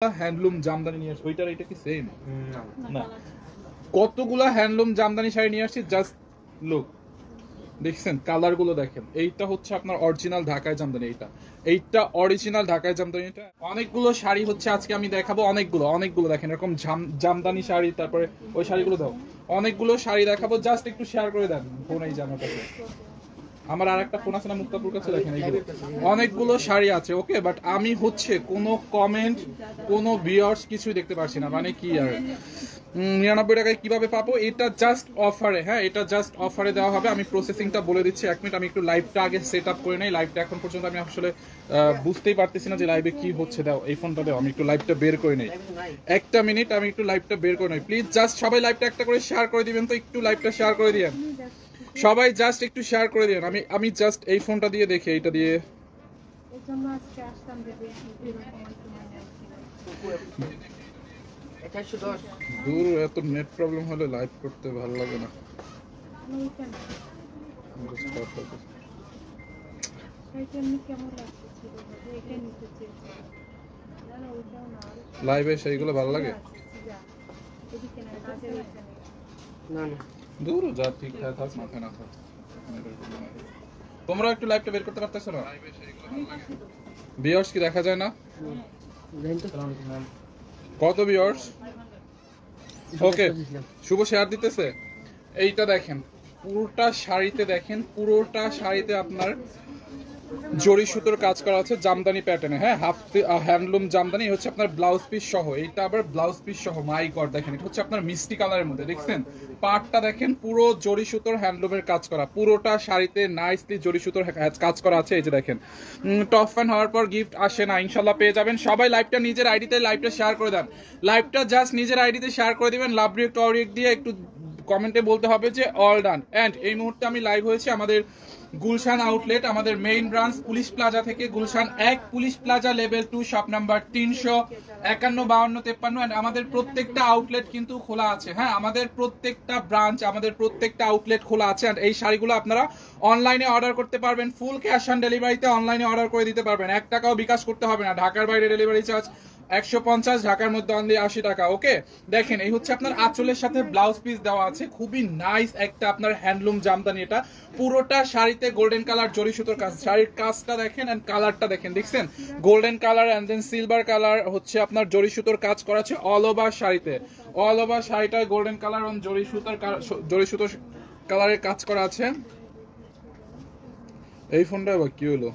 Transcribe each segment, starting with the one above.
Handloom Jamdani নিয়ে আসছি। ওইটার এটা কি সেম? না, কতগুলা হ্যান্ডলুম জামদানি শাড়ি নিয়ে আসছি। জাস্ট লুক, দেখছেন কালার গুলো দেখেন। এইটা হচ্ছে আপনার অরিজিনাল ঢাকায় জামদানি। এইটা অরিজিনাল ঢাকায় জামদানি। এটা অনেকগুলো শাড়ি হচ্ছে আজকে আমি দেখাবো। অনেকগুলো দেখেন এরকম জামদানি শাড়ি। তারপরে ওই শাড়িগুলো দাও, অনেকগুলো শাড়ি দেখাবো। জাস্ট একটু শেয়ার করে দেন ফোন এই জামার কাছে। আমার আর একটা ফোন আছে না মুক্তাপুর কাছে, দেখেন এইগুলো অনেকগুলো শাড়ি আছে। ওকে, বাট আমি হচ্ছে কোনো কমেন্ট, কোনো ভিউয়ার্স কিছুই দেখতে পারছি না। মানে কি আর 99 টাকায় কিভাবে পাবো? এটা জাস্ট অফারে। হ্যাঁ, এটা জাস্ট অফারে দেওয়া হবে। আমি প্রসেসিংটা বলে দিচ্ছি, 1 মিনিট। আমি একটু লাইভটা আগে সেট আপ করে নেই। লাইভটা এখন পর্যন্ত আমি আসলে বুঝতেই পারতেছি না যে লাইভে কি হচ্ছে। দাও এই ফোনটা দাও, আমি একটু লাইভটা বের করে নেই। 1 মিনিট, আমি একটু লাইভটা বের করে নেই। প্লিজ জাস্ট সবাই লাইভটা একটা করে শেয়ার করে দিবেন তো। একটু লাইভটা শেয়ার করে দিবেন সবাই, জাস্ট একটু শেয়ার করে দিন। আমি জাস্ট এই ফোনটা দিয়ে দেখি, এইটা দিয়ে। দূর, এত নেট প্রবলেম হলে লাইভ করতে ভালো লাগে না। লাইভে সেইগুলো ভালো লাগে না। দূর যা, ঠিক থাক মাথায় না থাক। তোমরা একটু লাইভটা বের করতে পারতেছো না? ভিউয়ার্স কি দেখা যায় না? কত ভিউয়ার্স? ওকে, শুভ শেয়ার দিতেছে। এইটা দেখেন, পুরোটা শাড়িতে দেখেন, পুরোটা শাড়িতে আপনার জরি সুতোর কাজ করা আছে জামদানি প্যাটার্নে। হ্যাঁ, হাফ হ্যান্ডলুম জামদানি হচ্ছে আপনার ব্লাউজ পিস সহ। এইটা আবার ব্লাউজ পিস সহ। মাই গড, দেখেন এটা হচ্ছে আপনার মিষ্টি কালারের মধ্যে। দেখছেন পাটটা দেখেন, পুরো জরি সুতোর হ্যান্ডলুমের কাজ করা। পুরোটা শাড়িতে নাইসলি জরি সুতোর কাজ করা আছে। এই যে দেখেন, টপ ফ্যান হওয়ার পর গিফট আসে না, ইনশাল্লাহ পেয়ে যাবেন। সবাই লাইভটা নিজের আইডিতে লাইভটা শেয়ার করে দেন। লাইভটা জাস্ট নিজের আইডিতে শেয়ার করে দিবেন। লাভ রিয়েক্ট অর রিয়েক্ট দিয়ে একটু কমেন্টে বলতে হবে যে অল ডান। এন্ড এই মুহূর্তে আমি লাইভ হয়েছি আমাদের গুলশান আউটলেট, আমাদের মেইন ব্রাঞ্চ পুলিশ প্লাজা থেকে। Gulshan 1 police plaza level 2 shop number 351-52-53। আমাদের প্রত্যেকটা আউটলেট কিন্তু খোলা আছে। হ্যাঁ, আমাদের প্রত্যেকটা ব্রাঞ্চ, আমাদের প্রত্যেকটা আউটলেট খোলা আছে। আর এই শাড়িগুলো আপনারা অনলাইনে অর্ডার করতে পারবেন। ফুল ক্যাশ অন ডেলিভারিতে অনলাইনে অর্ডার করে দিতে পারবেন। 1 টাকাও বিকাশ করতে হবে না। ঢাকার বাইরে ডেলিভারি চার্জ 150, ঢাকার মধ্যে অনলি 80 টাকা। ওকে, দেখেন এই হচ্ছে আপনার আঁচলের সাথে ব্লাউজ পিস দেওয়া আছে। খুবই নাইস একটা আপনার হ্যান্ডলুম জামদানি। এটা পুরোটা শাড়িতে গোল্ডেন কালার জরি সুতোর কাজ। শাড়ির কাজটা দেখেন এন্ড কালারটা দেখেন। দেখছেন golden colour and then silver colour হচ্ছে আপনার জরি সুতোর কাজ করা আছে অল ওভার শাড়িতে। অল ওভার শাড়িটায় গোল্ডেন কালার এবং জরি সুতোর কালারের কাজ করা আছে। এই ফোনটা আবার কি হলো?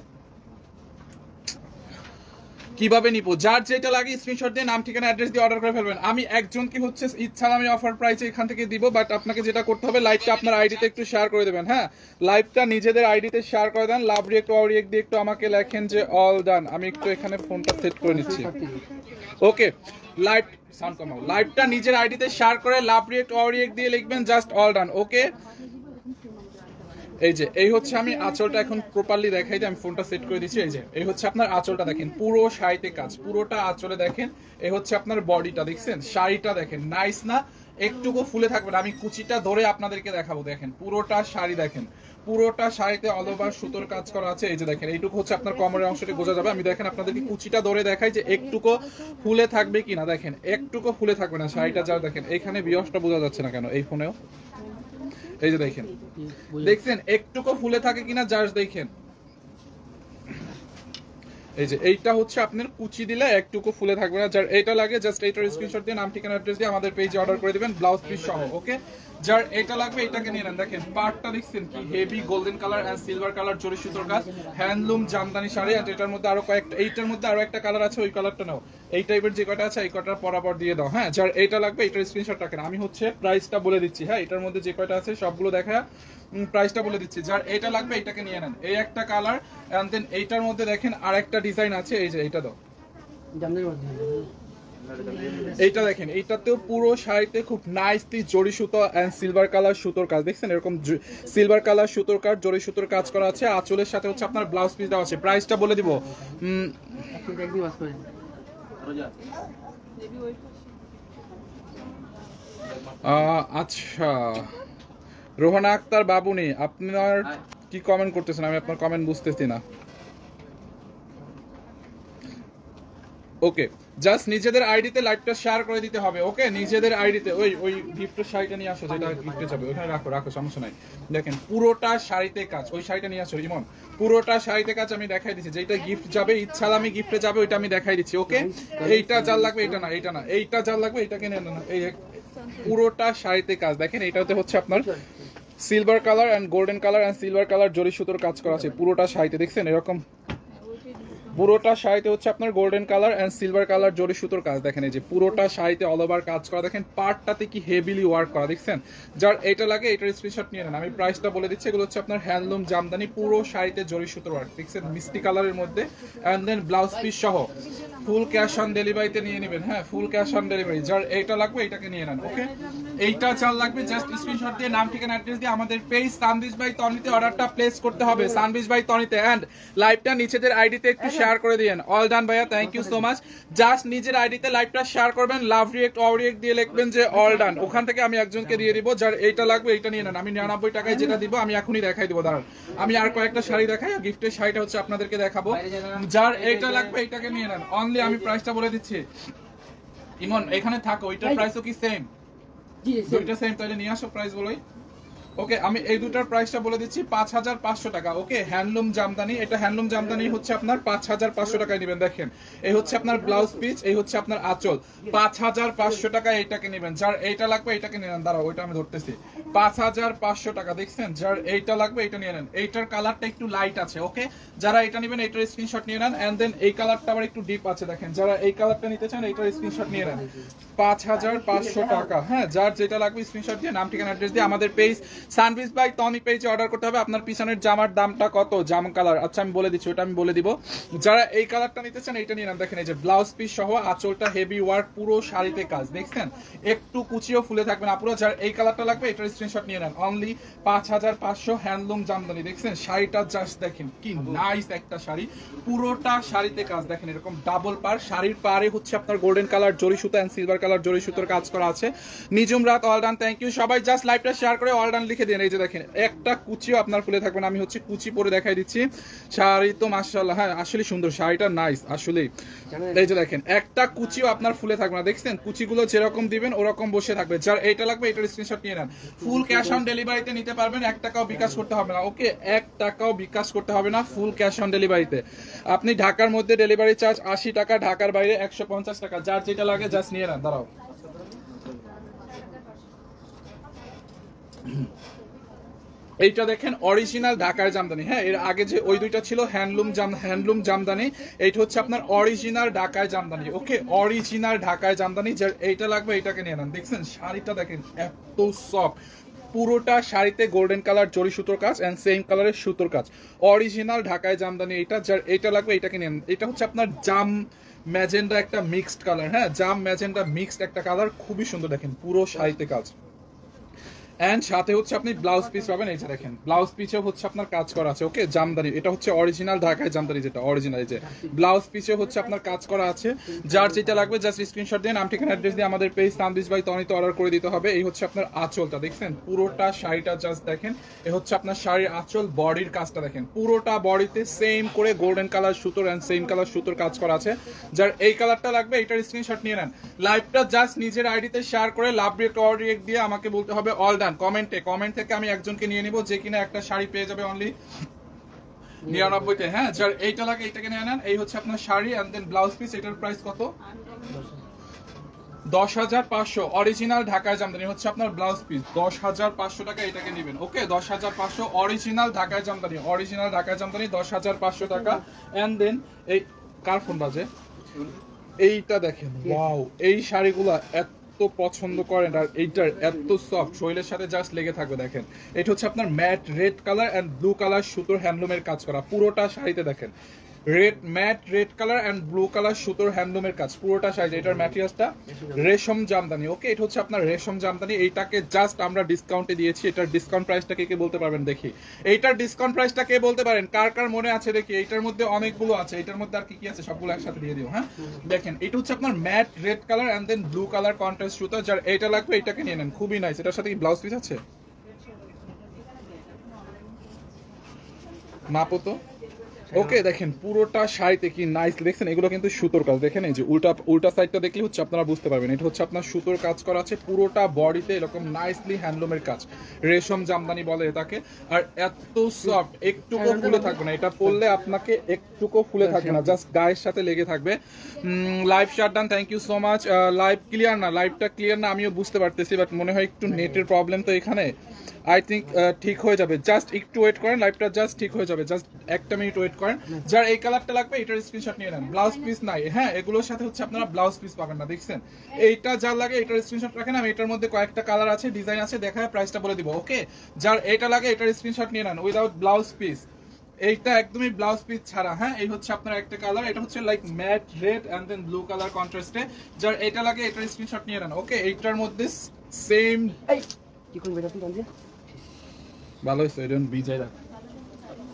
কিভাবে নিবো? যার যেটা লাগে স্ক্রিনশট দিয়ে নাম ঠিকানা অ্যাড্রেস দিয়ে অর্ডার করে ফেলবেন। আমি একজনকে হচ্ছে ইচ্ছা আমি অফার প্রাইসে এখান থেকে দিব, বাট আপনাকে যেটা করতে হবে লাইভটা আপনার আইডিতে একটু শেয়ার করে দেবেন। হ্যাঁ, লাইভটা নিজেদের আইডিতে শেয়ার করে দেন। লাভ রিয়েক্ট অর রিয়েক্ট দিয়ে একটু আমাকে লেখেন যে অল ডান। আমি একটু এখানে ফোনটা সেট করে নিচ্ছি। ওকে, লাইভ সাউন্ড কমাও। লাইভটা নিজের আইডিতে শেয়ার করে লাভ রিয়েক্ট অর রিয়েক্ট দিয়ে লিখবেন জাস্ট অল ডান। ওকে, এই যে এই হচ্ছে আমি আঁচলটা এখন প্রপারলি দেখাই যে আমি ফোনটা সেট করে দিচ্ছি। এই যে এই হচ্ছে আপনার আঁচলটা দেখেন, পুরো শাড়িতে কাজ, পুরোটা আঁচলে দেখেন। এই হচ্ছে আপনার বডিটা, দেখছেন শাড়িটা দেখেন নাইস না? একটুকু ফুলে থাকবে না। আমি কুচিটা ধরে আপনাদেরকে দেখাবো। দেখেন পুরোটা শাড়ি দেখেন, পুরোটা শাড়িতে অল ওভার সুতোর কাজ করা আছে। এই যে দেখেন এইটুকু হচ্ছে আপনার কোমরের অংশটি বোঝা যাবে। আমি দেখেন আপনাদেরকে কুচিটা ধরে দেখাই যে একটুকু ফুলে থাকবে কিনা। দেখেন একটুকু ফুলে থাকবে না শাড়িটা। যা দেখেন এখানে বিয়সটা বোঝা যাচ্ছে না কেন এই ফোনেও? এই যে দেখেন, দেখছেন একটুকু ফুলে থাকে কিনা জাস্ট দেখেন। এই যে এইটা হচ্ছে আপনার কুচি দিলে একটুকু ফুলে থাকবে না। যার এটা লাগে জাস্ট এইটার স্ক্রিনশট দিয়ে নাম ঠিকানা অ্যাড্রেস দিয়ে আমাদের পেজে অর্ডার করে দিবেন ব্লাউজ পিস সহ। ওকে, যার এটা লাগবে এটাকে নিয়ে নেন। দেখেন পার্টটা দেখছেন কি heavy golden colour and silver colour জরি সুতোর কাজ হ্যান্ডলুম জামদানি শাড়ি। আর এটার মধ্যে আরো কয়েকটা, এইটার মধ্যে আরো একটা কালার আছে, ওই কালারটা নাও। এই টাইপের যে কয়টা আছে এই কয়টা পরাপর দিয়ে দাও। হ্যাঁ, যার এটা লাগবে এটার স্ক্রিনশট রাখেন। আমি হচ্ছে প্রাইসটা বলে দিচ্ছি। হ্যাঁ, এটার মধ্যে যে কয়টা আছে সবগুলো দেখা প্রাইসটা বলে দিচ্ছি। যার এটা লাগবে এটাকে নিয়ে নেন। এই একটা কালার এন্ড দেন এইটার মধ্যে দেখেন আর একটা ডিজাইন আছে। এই যে এইটা দাও, এইটা দেখেন। এইটাতেও পুরো শাড়িতে খুব নাইসলি জরি সুতো এন্ড সিলভার কালার সুতোর কাজ। দেখছেন এরকম সিলভার কালার সুতোর কাজ, জরি সুতোর কাজ করা আছে। আঁচলের সাথে হচ্ছে আপনার ব্লাউজ পিস দেওয়া আছে। প্রাইসটা বলে দিব। আচ্ছা, রোহানা আক্তার বাবুনি, আপনার কি কমেন্ট করতেছেন? আমি আপনার কমেন্ট বুঝতেছি না। ওকে, জাস্ট নিজেদের আইডিতে লাইভটা শেয়ার করে দিতে হবে, ওকে? নিজেদের আইডিতে ওই গিফটের শাড়িটা নিয়ে আসো, যেটা গিফটে যাবে ওখানে রাখো, সমস্যা নাই। দেখেন পুরোটা শাড়িতে কাজ, ওই শাড়িটা নিয়ে আসো ইমন, পুরোটা শাড়িতে কাজ আমি দেখাই দিচ্ছি। যেটা গিফট যাবে, ইচ্ছালামি গিফটে যাবে, ওইটা আমি দেখাই দিচ্ছি, ওকে? এইটা যার লাগবে এটা না, এইটা যার লাগবে এটাকে নেন না। এই পুরোটা শাড়িতে কাজ দেখেন, এটাতে হচ্ছে আপনার silver colour and golden colour and silver colour জরি সুতোর কাজ করা আছে পুরোটা শাড়িতে, দেখছেন? এরকম পুরোটা শাড়িতে হচ্ছে আপনার golden colour and silver colour জরি সুতোর কাজ দেখেন। এই যে পুরোটা শাড়িতে অল ওভার কাজ করা, দেখেন পার্টটাতে কি হেভিলি ওয়ার্ক করা, দেখছেন? যার এটা লাগে এটার স্ক্রিনশট নিয়ে নেন। আমি প্রাইসটা বলে দিচ্ছি, এগুলো হচ্ছে আপনার হ্যান্ডলুম জামদানি, পুরো শাড়িতে জরি সুতোর ওয়ার্ক, দেখছেন? মিষ্টি কালারের মধ্যে এন্ড দেন ব্লাউজ পিস সহ ফুল ক্যাশ অন ডেলিভারিতে নিয়ে নেবেন। হ্যাঁ, ফুল ক্যাশ অন ডেলিভারি। যার এইটা লাগবে এটাকে নিয়ে নেন, ওকে? এইটা চাল লাগবে, জাস্ট স্ক্রিনশট দিয়ে নাম ঠিকানা অ্যাড্রেস দিয়ে আমাদের পেজ সানবিজ বাই তনিতে অর্ডারটা প্লেস করতে হবে, সানবিজ বাই তনিতে। এন্ড লাইভটা নিচেদের আইডিতে একটু শেয়ার করে দিয়েন। অল ডান ভাইয়া, thank you so much. Just নিজের আইডিতে লাইভটা শেয়ার করবেন, লাভ রিয়েক্ট অর রিয়েক্ট দিয়ে লিখবেন যে অল ডান, ওখান থেকে আমি একজনকে দিয়ে দিব। যার এইটা লাগবে এইটা নিয়ে নেন। আমি 99 টাকায় যেটা দিব আমি এখনই দেখাই দিব, দাঁড়ান আমি আর কয়েকটা শাড়ি দেখাই, গিফটের শাড়িটা হচ্ছে আপনাদেরকে দেখাবো। যার এইটা লাগবে এইটাকে নিয়ে নেন। অনলি আমি প্রাইসটা বলে দিচ্ছি ইমন, এখানে থাকো, ওইটার প্রাইসও কি সেম? দুইটা সেম, তাহলে নিয়ে আসো প্রাইস বলোই, ওকে? আমি এই দুটার প্রাইসটা বলে দিচ্ছি, 5500 টাকা, ওকে? হ্যান্ডলুম জামদানি, এটা হ্যান্ডলুম জামদানি হচ্ছে আপনার 5500 টাকায় নেবেন। দেখেন এই হচ্ছে আপনার ব্লাউজ পিস, এই হচ্ছে আপনার আঁচল, 5500 টাকায় এইটাকে নেবেন। যার এইটা লাগবে এইটাকে নিয়ে নেন, দাঁড়াও ওইটা আমি ধরতেছি, 5500 টাকা, দেখছেন? যার এইটা লাগবে এইটা নিয়ে নেন। এইটার কালারটা একটু লাইট আছে, ওকে? যারা এটা নেবেন এইটার স্ক্রিনশট নিয়ে নেন। এন্ড দেন এই কালারটা আবার একটু ডিপ আছে, দেখেন। যারা এই কালারটা নিতে চান এইটার স্ক্রিনশট নিয়ে নেন, 5500 টাকা। হ্যাঁ, যার যেটা লাগবে স্ক্রিনশট দিয়ে নাম ঠিকানা অ্যাড্রেস দিয়ে আমাদের পেজ সানবিজ বাই টনি পেজে অর্ডার করতে হবে। আপনার পিছনের জামার দামটা কত? জাম কালার, আচ্ছা আমি বলে দিচ্ছি, ওটা আমি বলে দিব। যারা এই কালারটা নিতে চান এইটা নিয়ে নেন। দেখেন এই যে ব্লাউজ পিস সহ আঁচলটা হেভি ওয়ার্ক, পুরো শাড়িতে কাজ, দেখছেন? একটু কুচিও ফুলে থাকবে না পুরো। যার এই কালারটা লাগবে এটার স্ক্রিনশট নিয়ে নেন। অনলি 5500 হ্যান্ডলুম জামদানি, দেখছেন? শাড়িটা জাস্ট দেখেন কি নাইস একটা শাড়ি, পুরোটা শাড়িতে কাজ দেখেন, এরকম ডাবল পার। শাড়ির পারে হচ্ছে আপনার গোল্ডেন কালার জরি সুতা এন্ড সিলভার কালার জরি সুতোর কাজ করা আছে। নিজুম রাত অল ডান, থ্যাংক ইউ সবাই। জাস্ট লাইভটা শেয়ার করে অল ডান লিখে দিন। এই যে দেখেন একটা কুচিও আপনার ফুলে থাকবে না। আমি হচ্ছে কুচি পরে দেখাই দিচ্ছি। শাড়ি তো মাশাআল্লাহ, হ্যাঁ আসলে সুন্দর, শাড়িটা নাইস আসলে। এই যে দেখেন একটা কুচিও আপনার ফুলে থাকবে না, দেখছেন? কুচিগুলো যেরকম দিবেন ওরকম বসে থাকবে। যার এইটা লাগবে এটার স্ক্রিনশট নিয়ে নেন। ফুল ক্যাশ অন ডেলিভারিতে নিতে পারবেন, 1 টাকাও বিকাশ করতে হবে না, ওকে? 1 টাকাও বিকাশ করতে হবে না, ফুল ক্যাশ অন ডেলিভারিতে। আপনি ঢাকার মধ্যে ডেলিভারি চার্জ 80 টাকা, ঢাকার বাইরে 150 টাকা। যার যেটা লাগে জাস্ট নিয়ে নেন। দাঁড়াও, এইটা দেখেন অরিজিনাল ঢাকার জামদানি। হ্যাঁ, এর আগে যে ওই দুইটা ছিল হ্যান্ডলুম জামদানি, এইটা হচ্ছে আপনার অরিজিনাল ঢাকায় জামদানি, ওকে? অরিজিনাল ঢাকায় জামদানি। যার এইটা লাগবে এইটাকে নিয়ে নেন। দেখছেন শাড়িটা দেখেন এত সফট, পুরোটা শাড়িতে গোল্ডেন কালার জরি সুতোর কাজ এন্ড সেম কালারের সুতোর কাজ, অরিজিনাল ঢাকায় জামদানি এইটা। যার এইটা লাগবে এইটাকে নিয়ে নেন। এটা হচ্ছে আপনার জাম ম্যাজেন্ডা একটা মিক্সড কালার, হ্যাঁ জাম ম্যাজেন্ডা মিক্সড একটা কালার, খুবই সুন্দর। দেখেন পুরো শাড়িতে কাজ এন্ড সাথে হচ্ছে আপনি ব্লাউজ পিস পাবেন। এই যে দেখেন ব্লাউজ পিসেও হচ্ছে আপনার কাজ করা আছে, ওকে? জামদানি, এটা হচ্ছে অরিজিনাল ঢাকায় জামদানি, যেটা অরিজিনাল। এই যে ব্লাউজ পিসেও হচ্ছে আপনার কাজ করা আছে। যার যেটা লাগবে জাস্ট স্ক্রিনশট দিয়ে নাম ঠিকানা অ্যাড্রেস দিয়ে আমাদের পেজ সানবিজ বাই তনিতে অর্ডার করে দিতে হবে। এই হচ্ছে আপনার আঁচলটা, দেখছেন? পুরোটা শাড়িটা জাস্ট দেখেন, এই হচ্ছে আপনার শাড়ির আঁচল। বডির কাজটা দেখেন, পুরোটা বডিতে সেম করে গোল্ডেন কালার সুতোর এন্ড সেম কালার সুতোর কাজ করা আছে। যার এই কালারটা লাগবে এটার স্ক্রিনশট নিয়ে নেন। লাইভটা জাস্ট নিজের আইডিতে শেয়ার করে লাভ রিয়েক্ট অর রিয়েক্ট দিয়ে আমাকে বলতে হবে অল ডান কমেন্ট থেকে। আমি একজনকে নিয়ে নিব যে কিনা একটা শাড়ি পেয়ে যাবে অনলি 99-তে। হ্যাঁ, যার এইটা লাগে এইটাকে নিয়ে নেন। এই হচ্ছে আপনার sari and then blouse piece. এটার প্রাইস কত? 10,500 অরিজিনাল ঢাকায় জামদানি হচ্ছে আপনার ব্লাউজ পিস, 10,500 টাকা এটাকে নেবেন, ওকে? 10,500 অরিজিনাল ঢাকায় জামদানি, অরিজিনাল ঢাকায় জামদানি 10,500 টাকা। এন্ড দেন এই কার ফোন বাজে, এইটা দেখেন ওয়াও, এই শাড়িগুলা এত পছন্দ করেন আর এইটার এত সফট, শরীরের সাথে জাস্ট লেগে থাকবে। দেখেন এটা হচ্ছে আপনার matte red colour and blue colour সুতোর হ্যান্ডলুমের কাজ করা, পুরোটা শাড়িতে দেখেন matte red colour and blue colour সুতোর হ্যান্ডলুমের কাজ, পুরোটা শাড়ি। এটার ম্যাটেরিয়ালসটা রেশম জামদানি, ওকে? এটা হচ্ছে আপনার রেশম জামদানি। এইটাকে জাস্ট আমরা ডিসকাউন্টে দিয়েছি। এটার ডিসকাউন্ট প্রাইসটা কে বলতে পারবেন দেখি? এইটার ডিসকাউন্ট প্রাইসটা কে বলতে পারেন? কার কার মনে আছে দেখি? এইটার মধ্যে অনেকগুলো আছে, এটার মধ্যে আর কি কি আছে সবগুলো একসাথে দিয়ে দিও। হ্যাঁ, দেখেন এটা হচ্ছে আপনার matte red colour and then blue colour contrast সুতো। যার এইটা লাগবে এইটাকে নিয়ে নেন, খুবই নাইস। এটার সাথে কি ব্লাউজ পিস আছে? মাপো তো ওকে দেখেন পুরোটা শাড়িতে কি নাইস দেখছেন, এগুলো কিন্তু সুতোর কাজ। দেখেন এই যে উল্টা সাইডটা দেখলে হচ্ছে আপনারা বুঝতে পারবেন, এটা হচ্ছে আপনার সুতোর কাজ করা আছে পুরোটা বডিতে, এরকম নাইসলি হ্যান্ডলুমের কাজ, রেশম জামদানি বলে এটাকে। আর এত সফট, একটুকু ফুলে থাকবে না, এটা পরলে আপনাকে একটুকু ফুলে থাকবে না, জাস্ট গায়ের সাথে লেগে থাকবে। Live shutdown, thank you so much. Live clear না, লাইভটা ক্লিয়ার না আমিও বুঝতে পারতেছি, বাট মনে হয় একটু নেটের প্রবলেম তো এখানে। আই থিঙ্ক ঠিক হয়ে যাবে, জাস্ট একটু ওয়েট করেন, লাইভটা জাস্ট ঠিক হয়ে যাবে, জাস্ট একটা মিনিট ওয়েট করেন। যার এই কালারটা লাগবে এটার স্ক্রিনশট নিয়ে নেন। ব্লাউজ পিস নাই, হ্যাঁ এগুলোর সাথে হচ্ছে আপনারা ব্লাউজ পিস পাবেন না, দেখছেন। এইটা যার লাগে এটার স্ক্রিনশট রাখেন, আমি এটার মধ্যে কয়েকটা কালার আছে, ডিজাইন আছে, দেখায় প্রাইসটা বলে দিব। ওকে, যার এটা লাগে এটার স্ক্রিনশট নিয়ে নেন উইদাউট ব্লাউজ পিস। এইটা একদমই ব্লাউজ পিস ছাড়া, হ্যাঁ এই হচ্ছে আপনার একটা কালার, এটা হচ্ছে like matte red and then blue colour কন্ট্রাস্টে। যার এটা লাগে এটার স্ক্রিনশট নিয়ে নেন। ওকে, এইটার মধ্যে সেম কি করবে আপনি জানতে? ভালো হয়েছে, এটা বিজয় রাখ।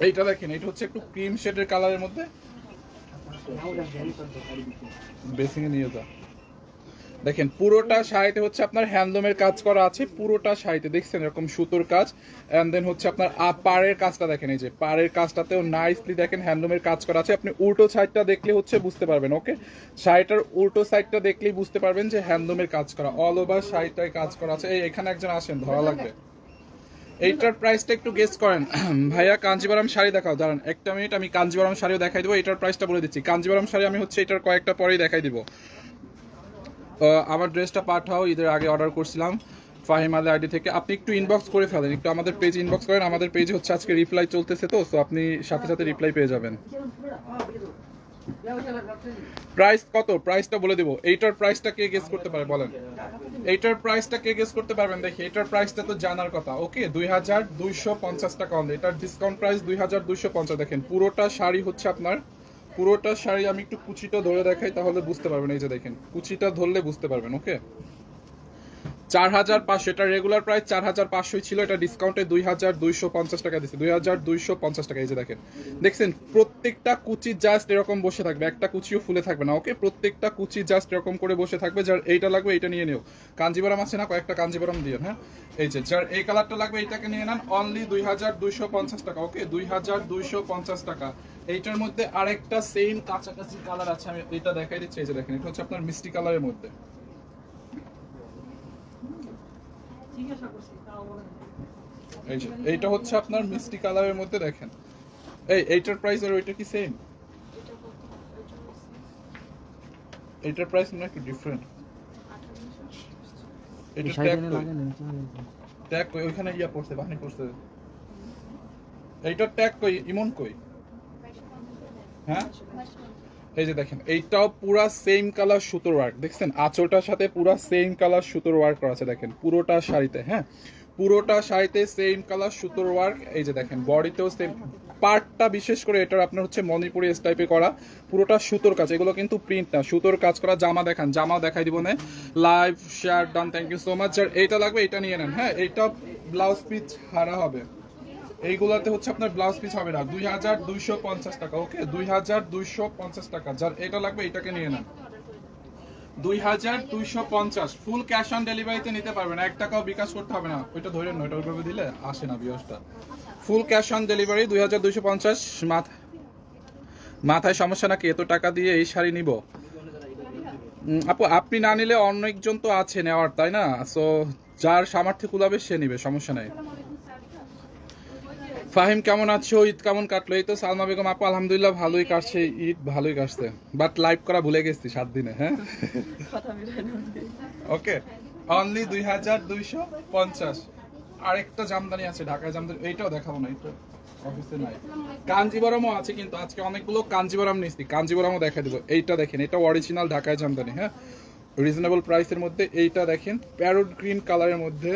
এইটা দেখেন, এটা হচ্ছে একটু ক্রিম শেডের কালারের মধ্যে, বেসিং এ নিয়ে যা। দেখেন পুরোটা শাড়িতে হচ্ছে আপনার হ্যান্ডলুমের কাজ করা আছে, পুরোটা শাড়িতে দেখছেন এরকম সুতোর কাজ। এন্ড দেন হচ্ছে আপনার পাড়ের কাজটা দেখেন, এই যে পাড়ের কাজটাতেও নাইসলি দেখেন হ্যান্ডলুমের কাজ করা আছে। আপনি উল্টো সাইডটা দেখলে হচ্ছে বুঝতে পারবেন। ওকে, শাড়িটার উল্টো সাইডটা দেখলেই বুঝতে পারবেন যে হ্যান্ডলুমের কাজ করা, অল ওভার শাড়িটায় কাজ করা আছে। এই এখানে একজন আসেন, ধরা লাগবে। এইটার প্রাইসটা একটু গেস করেন ভাইয়া। কাঞ্জিবরম শাড়ি দেখাও, দাঁড়ান একটা মিনিট, আমি কাঞ্জিবরম শাড়িও দেখাই দেবো। এটার প্রাইসটা বলে দিচ্ছি। কাঞ্জিবরম শাড়ি আমি হচ্ছে এটার কয়েকটা পরেই দেখাই দিব। আমার ড্রেসটা পাঠাও, ঈদের আগে অর্ডার করছিলাম ফাহিম আলী আইডি থেকে। আপনি একটু ইনবক্স করে ফেলেন, একটু আমাদের পেজ ইনবক্স করেন, আমাদের পেজে হচ্ছে আজকে রিপ্লাই চলতেছে তো, সো আপনি সাথে সাথে রিপ্লাই পেয়ে যাবেন। প্রাইস কত, প্রাইসটা বলে দিব। এইটার প্রাইসটা কে গেস করতে পারে বলেন? এইটার প্রাইসটা কে গেস করতে পারবেন? দেখি এটার প্রাইসটা তো জানার কথা। ওকে, 2250 টাকা অনলি, এটার ডিসকাউন্ট প্রাইস 2250। দেখেন পুরোটা শাড়ি হচ্ছে আপনার, পুরোটা শাড়ি আমি একটু কুচিটা ধরে দেখাই তাহলে বুঝতে পারবেন। এই যে দেখেন কুচিটা ধরলে বুঝতে পারবেন। ওকে, 4500, এটা রেগুলার প্রাইস 4500 ছিল, এটা ডিসকাউন্টে 2250 টাকা দিচ্ছে, 2250 টাকা। এই যে দেখেন, দেখছেন প্রত্যেকটা কুচি জাস্ট এরকম বসে থাকবে, একটা কুচিও ফুলে থাকবে না। ওকে, প্রত্যেকটা কুচি জাস্ট এরকম করে বসে থাকবে। যার এইটা লাগবে এইটা নিয়ে নিও। কাঞ্জিবরম আছে না, কয়েকটা কাঞ্জিবরম দিয়ে। হ্যাঁ এই যে যার এই কালারটা লাগবে এইটাকে নিয়ে নেন, অনলি 2250 টাকা। ওকে, 2250 টাকা। এইটার মধ্যে আরেকটা সেম কাছাকাছি কালার আছে, আমি এটা দেখাই দিচ্ছি। এই যে দেখেন, এটা হচ্ছে আপনার মিষ্টি কালারের মধ্যে। এইটা হচ্ছে আপনার মিষ্টি কালারের মধ্যে। দেখেন এইটার প্রাইস আর ওইটা কি সেম? এইটার প্রাইস না একটু ডিফারেন্ট। এটা ট্যাগ কই ওইখানে ইয়া পড়ছে, বাহানি পড়ছে। এইটার ট্যাগ কই, ইমন কই? হ্যাঁ এই যে দেখেন, এইটাও পুরা সেম কালার সুতোর ওয়ার্ক, দেখছেন আঁচলটার সাথে পুরা সেম কালার সুতোর ওয়ার্ক করা আছে। দেখেন পুরোটা শাড়িতে, হ্যাঁ পুরোটা শাড়িতে সেম কালার সুতোর ওয়ার্ক। এই যে দেখেন বডিতেও সেম, পার্টটা বিশেষ করে এটার আপনার হচ্ছে মণিপুরি টাইপে করা, পুরোটা সুতোর কাজ। এগুলো কিন্তু প্রিন্ট না, সুতোর কাজ করা। জামা দেখান, জামা দেখাই দিব না। Live share done, thank you so much. যার এইটা লাগবে এটা নিয়ে নেন। হ্যাঁ এইটা ব্লাউজ পিস হারা হবে, এইগুলাতে হচ্ছে আপনার ব্লাউজ পিস হবে না। 2250 টাকা। ওকে, 2250 টাকা। যার এটা লাগবে এটাকে নিয়ে নেন, 2250। ফুল ক্যাশ অন ডেলিভারিতে নিতে পারবেন, 1 টাকাও বিকাশ করতে হবে না। ওইটা ধরে নয়, ওটা ওইভাবে দিলে আসে না বিয়সটা। Full cash on delivery 2250। মাথায় সমস্যা নাকি, এত টাকা দিয়ে এই শাড়ি নিব? আপু আপনি না নিলে অনেকজন তো আছে নেওয়ার, তাই না? সো যার সামর্থ্য কুলাবে সে নিবে, সমস্যা নাই। ফাহিম কেমন আছো, ঈদ কেমন কাটলো? এই তো সালমা বেগম আপু আলহামদুলিল্লাহ ভালোই কাটছে, ঈদ ভালোই কাটছে, বাট লাইভ করা ভুলে গেছি 7 দিনে। হ্যাঁ ওকে, অনলি 2250। আরেকটা জামদানি আছে, ঢাকায় জামদানি, এইটাও দেখাবো না, এটা অফিসে নাই। কাঞ্জিবরমও আছে, কিন্তু আজকে অনেকগুলো কাঞ্জিবরম নিচ্ছি, কাঞ্জিবরমও দেখা দেবো। এইটা দেখেন, এটা অরিজিনাল ঢাকায় জামদানি, হ্যাঁ রিজনেবল প্রাইসের মধ্যে। এইটা দেখেন প্যারোট গ্রিন কালারের মধ্যে,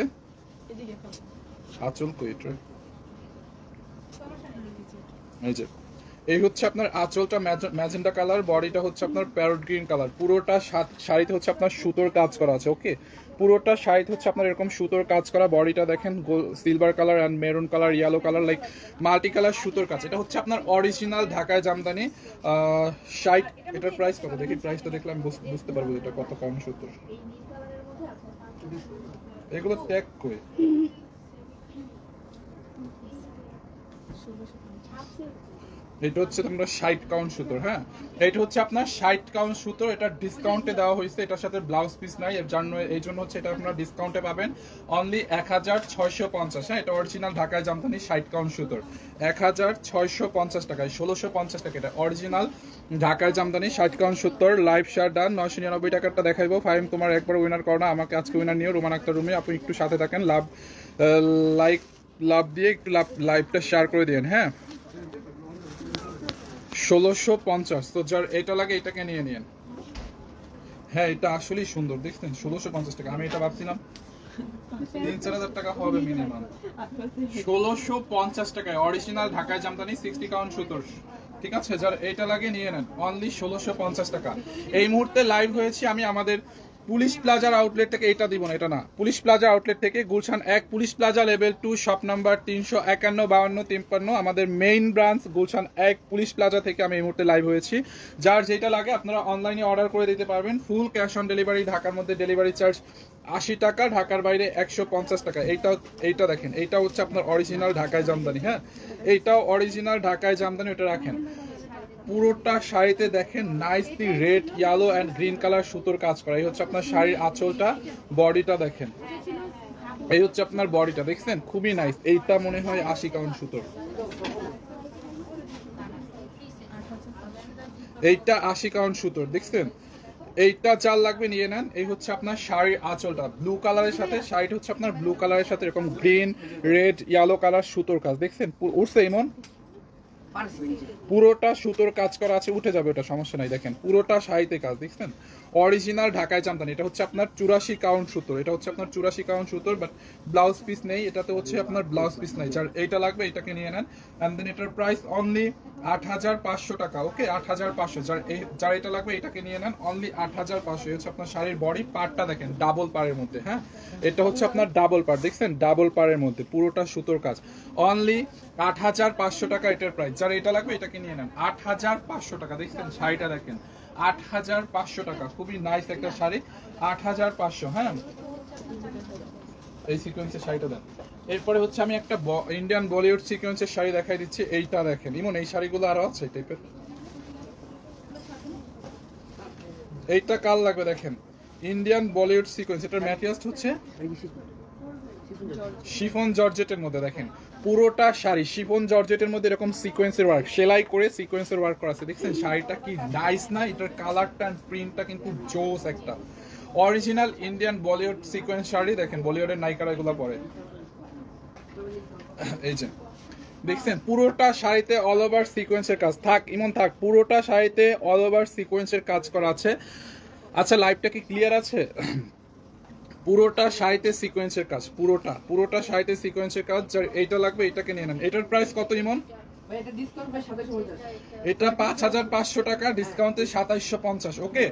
আঁচল কই এটা? এই যে এই হচ্ছে আপনার আঁচলটা ম্যাজেন্টা কালার, বডিটা হচ্ছে আপনার প্যারট গ্রিন কালার। পুরোটা শাড়িতে হচ্ছে আপনার সুতোর কাজ করা আছে। ওকে, পুরোটা শাড়িতে হচ্ছে আপনার এরকম সুতোর কাজ করা। বডিটা দেখেন silver colour and maroon colour, yellow colour, like multi colour সুতোর কাজ। এটা হচ্ছে আপনার অরিজিনাল ঢাকায় জামদানি। 60। এটার প্রাইস কত দেখি, প্রাইসটা দেখলে আমি বুঝতে পারবো এটা কত কম সুতোর। এগুলো ট্যাগ করে এটা হচ্ছে তোমরা 60 কাউন্ট সুতোর। হ্যাঁ, এটা হচ্ছে আপনার 60 কাউন্ট সুতোর, এটা ডিসকাউন্টে দেওয়া হয়েছে, এটার সাথে ব্লাউজ পিস নাই, এই জন্য হচ্ছে এটা আপনারা ডিসকাউন্টে পাবেন অনলি 1650। হ্যাঁ, এটা অরিজিনাল ঢাকায় জামদানি 60 কাউন্ট সুতোর 1650 টাকায়, 1650 টাকা। এটা অরিজিনাল ঢাকায় জামদানি 60 কাউন্ট সুতোর। লাইভ শেয়ার ডান। 999 টাকারটা দেখাইবো। ফাইম তোমার একবার উইনার করো না, আমাকে আজকে উইনার নিও। রোমান আক্তার রুমে আপনি একটু সাথে থাকেন, লাভ দিয়ে একটু লাইভটা শেয়ার করে দিন। হ্যাঁ, 1650। তো যার এটা লাগে এটাকে নিয়ে নিন। হ্যাঁ, এটা আসলেই সুন্দর, দেখছেন 1650 টাকা। আমি এটা ভাবছিলাম 3-4 টাকা হবে মিনিমাম। 1650 টাকায় অরিজিনাল ঢাকায় জামদানি 60 কাউন্ট সুতোর। ঠিক আছে, যার এটা লাগে নিয়ে নেন অনলি 1650 টাকা। এই মুহূর্তে লাইভ হয়েছি আমি আমাদের পুলিশ প্লাজার আউটলেট থেকে। এটা দিব না, এটা না, পুলিশ প্লাজা আউটলেট থেকে, Gulshan 1 police plaza level 2 shop number 351 52 53, আমাদের main branch Gulshan 1 police plaza থেকে আমি এই মুহূর্তে লাইভ হয়েছি। যার যেটা লাগে আপনারা অনলাইনে অর্ডার করে দিতে পারবেন। ফুল ক্যাশ অন ডেলিভারি। ঢাকার মধ্যে ডেলিভারি চার্জ 80 টাকা, ঢাকার বাইরে 150 টাকা। এইটা দেখেন, এইটা হচ্ছে আপনার অরিজিনাল ঢাকায় জামদানি। হ্যাঁ, এইটাও অরিজিনাল ঢাকায় জামদানি। এটা রাখেন, পুরোটা শাড়িতে দেখেন nicely red, yellow and green colour সুতোর কাজ করা। এই হচ্ছে আপনার শাড়ির আঁচলটা, বডিটা দেখেন, এই হচ্ছে আপনার বডিটা, দেখছেন খুবই নাইস। এইটা মনে হয় 80 কাউন্ট সুতোর, এইটা 80 কাউন্ট সুতোর, দেখছেন। এইটা চাল লাগবে নিয়ে নেন। এই হচ্ছে আপনার শাড়ির আঁচলটা ব্লু কালারের সাথে, শাড়িটা হচ্ছে আপনার ব্লু কালারের সাথে এরকম গ্রিন, রেড, ইয়েলো কালার সুতোর কাজ, দেখছেন উঠছে ইমন, পুরোটা সুতোর কাজ করা আছে, উঠে যাবে ওটা, সমস্যা নাই। দেখেন পুরোটা শাড়িতে কাজ, দেখছেন অরিজিনাল ঢাকায় জামদানি। এটা হচ্ছে আপনার 84 কাউন্ট সুতোর, এটা হচ্ছে আপনার 84 কাউন্ট সুতোর, বাট ব্লাউজ পিস নেই, এটাতে হচ্ছে আপনার ব্লাউজ পিস নাই। যার এইটা লাগবে এটাকে নিয়ে নেন। এন্ড দেন এটার প্রাইস অনলি 8500 টাকা। ওকে, 8500। যার এটা লাগবে এটাকে নিয়ে নেন অনলি 8500। হচ্ছে আপনার শাড়ির বডি পার্টটা দেখেন ডাবল পাড়ের মধ্যে। হ্যাঁ, এটা হচ্ছে আপনার ডাবল পাড়, দেখছেন ডাবল পাড়ের মধ্যে পুরোটা সুতোর কাজ, অনলি 8500 টাকা এটার প্রাইস। যার এটা লাগবে এটাকে নিয়ে নেন 8500 টাকা। দেখছেন শাড়িটা দেখেন 8500 টাকা, খুবই নাইস একটা শাড়ি, 8500। হ্যাঁ, এই সিকোয়েন্সের শাড়িটা দেন। এরপরে হচ্ছে আমি একটা ইন্ডিয়ান বলিউড সিকোয়েন্সের শাড়ি দেখাই দিচ্ছি। এইটা দেখেন ইমন, এই শাড়িগুলো আরো আছে টাইপের। এইটা কাল লাগবে, দেখেন ইন্ডিয়ান বলিউড সিকোয়েন্স। এটার ম্যাটেরিয়ালস হচ্ছে শিফন জর্জেটের মধ্যে, দেখেন পুরোটা শাড়ি শিফন জর্জেটের মধ্যে এরকম সিকোয়েন্সের ওয়ার্ক, সেলাই করে সিকোয়েন্সের ওয়ার্ক করা আছে, দেখছেন শাড়িটা কি নাইস না। এটার কালারটা এন্ড প্রিন্টটা কিন্তু জোস একটা original Indian Bollywood sequence sari. দেখেন বলিউডের নায়িকারা এগুলো পরে, এই যে দেখছেন পুরোটা শাড়িতে অল ওভার সিকোয়েন্সের কাজ। থাক ইমন থাক, পুরোটা শাড়িতে অল ওভার সিকোয়েন্সের কাজ করা আছে। আচ্ছা লাইভটা কি ক্লিয়ার আছে? পুরোটা শাড়িতে সিকোয়েন্সের কাজ, পুরোটা শাড়িতে সিকোয়েন্সের কাজ। যার এইটা লাগবে এটাকে নিয়ে নেন। এটার প্রাইস কত ইমন? এটা 5500 টাকা, ডিসকাউন্টে 2750। ওকে,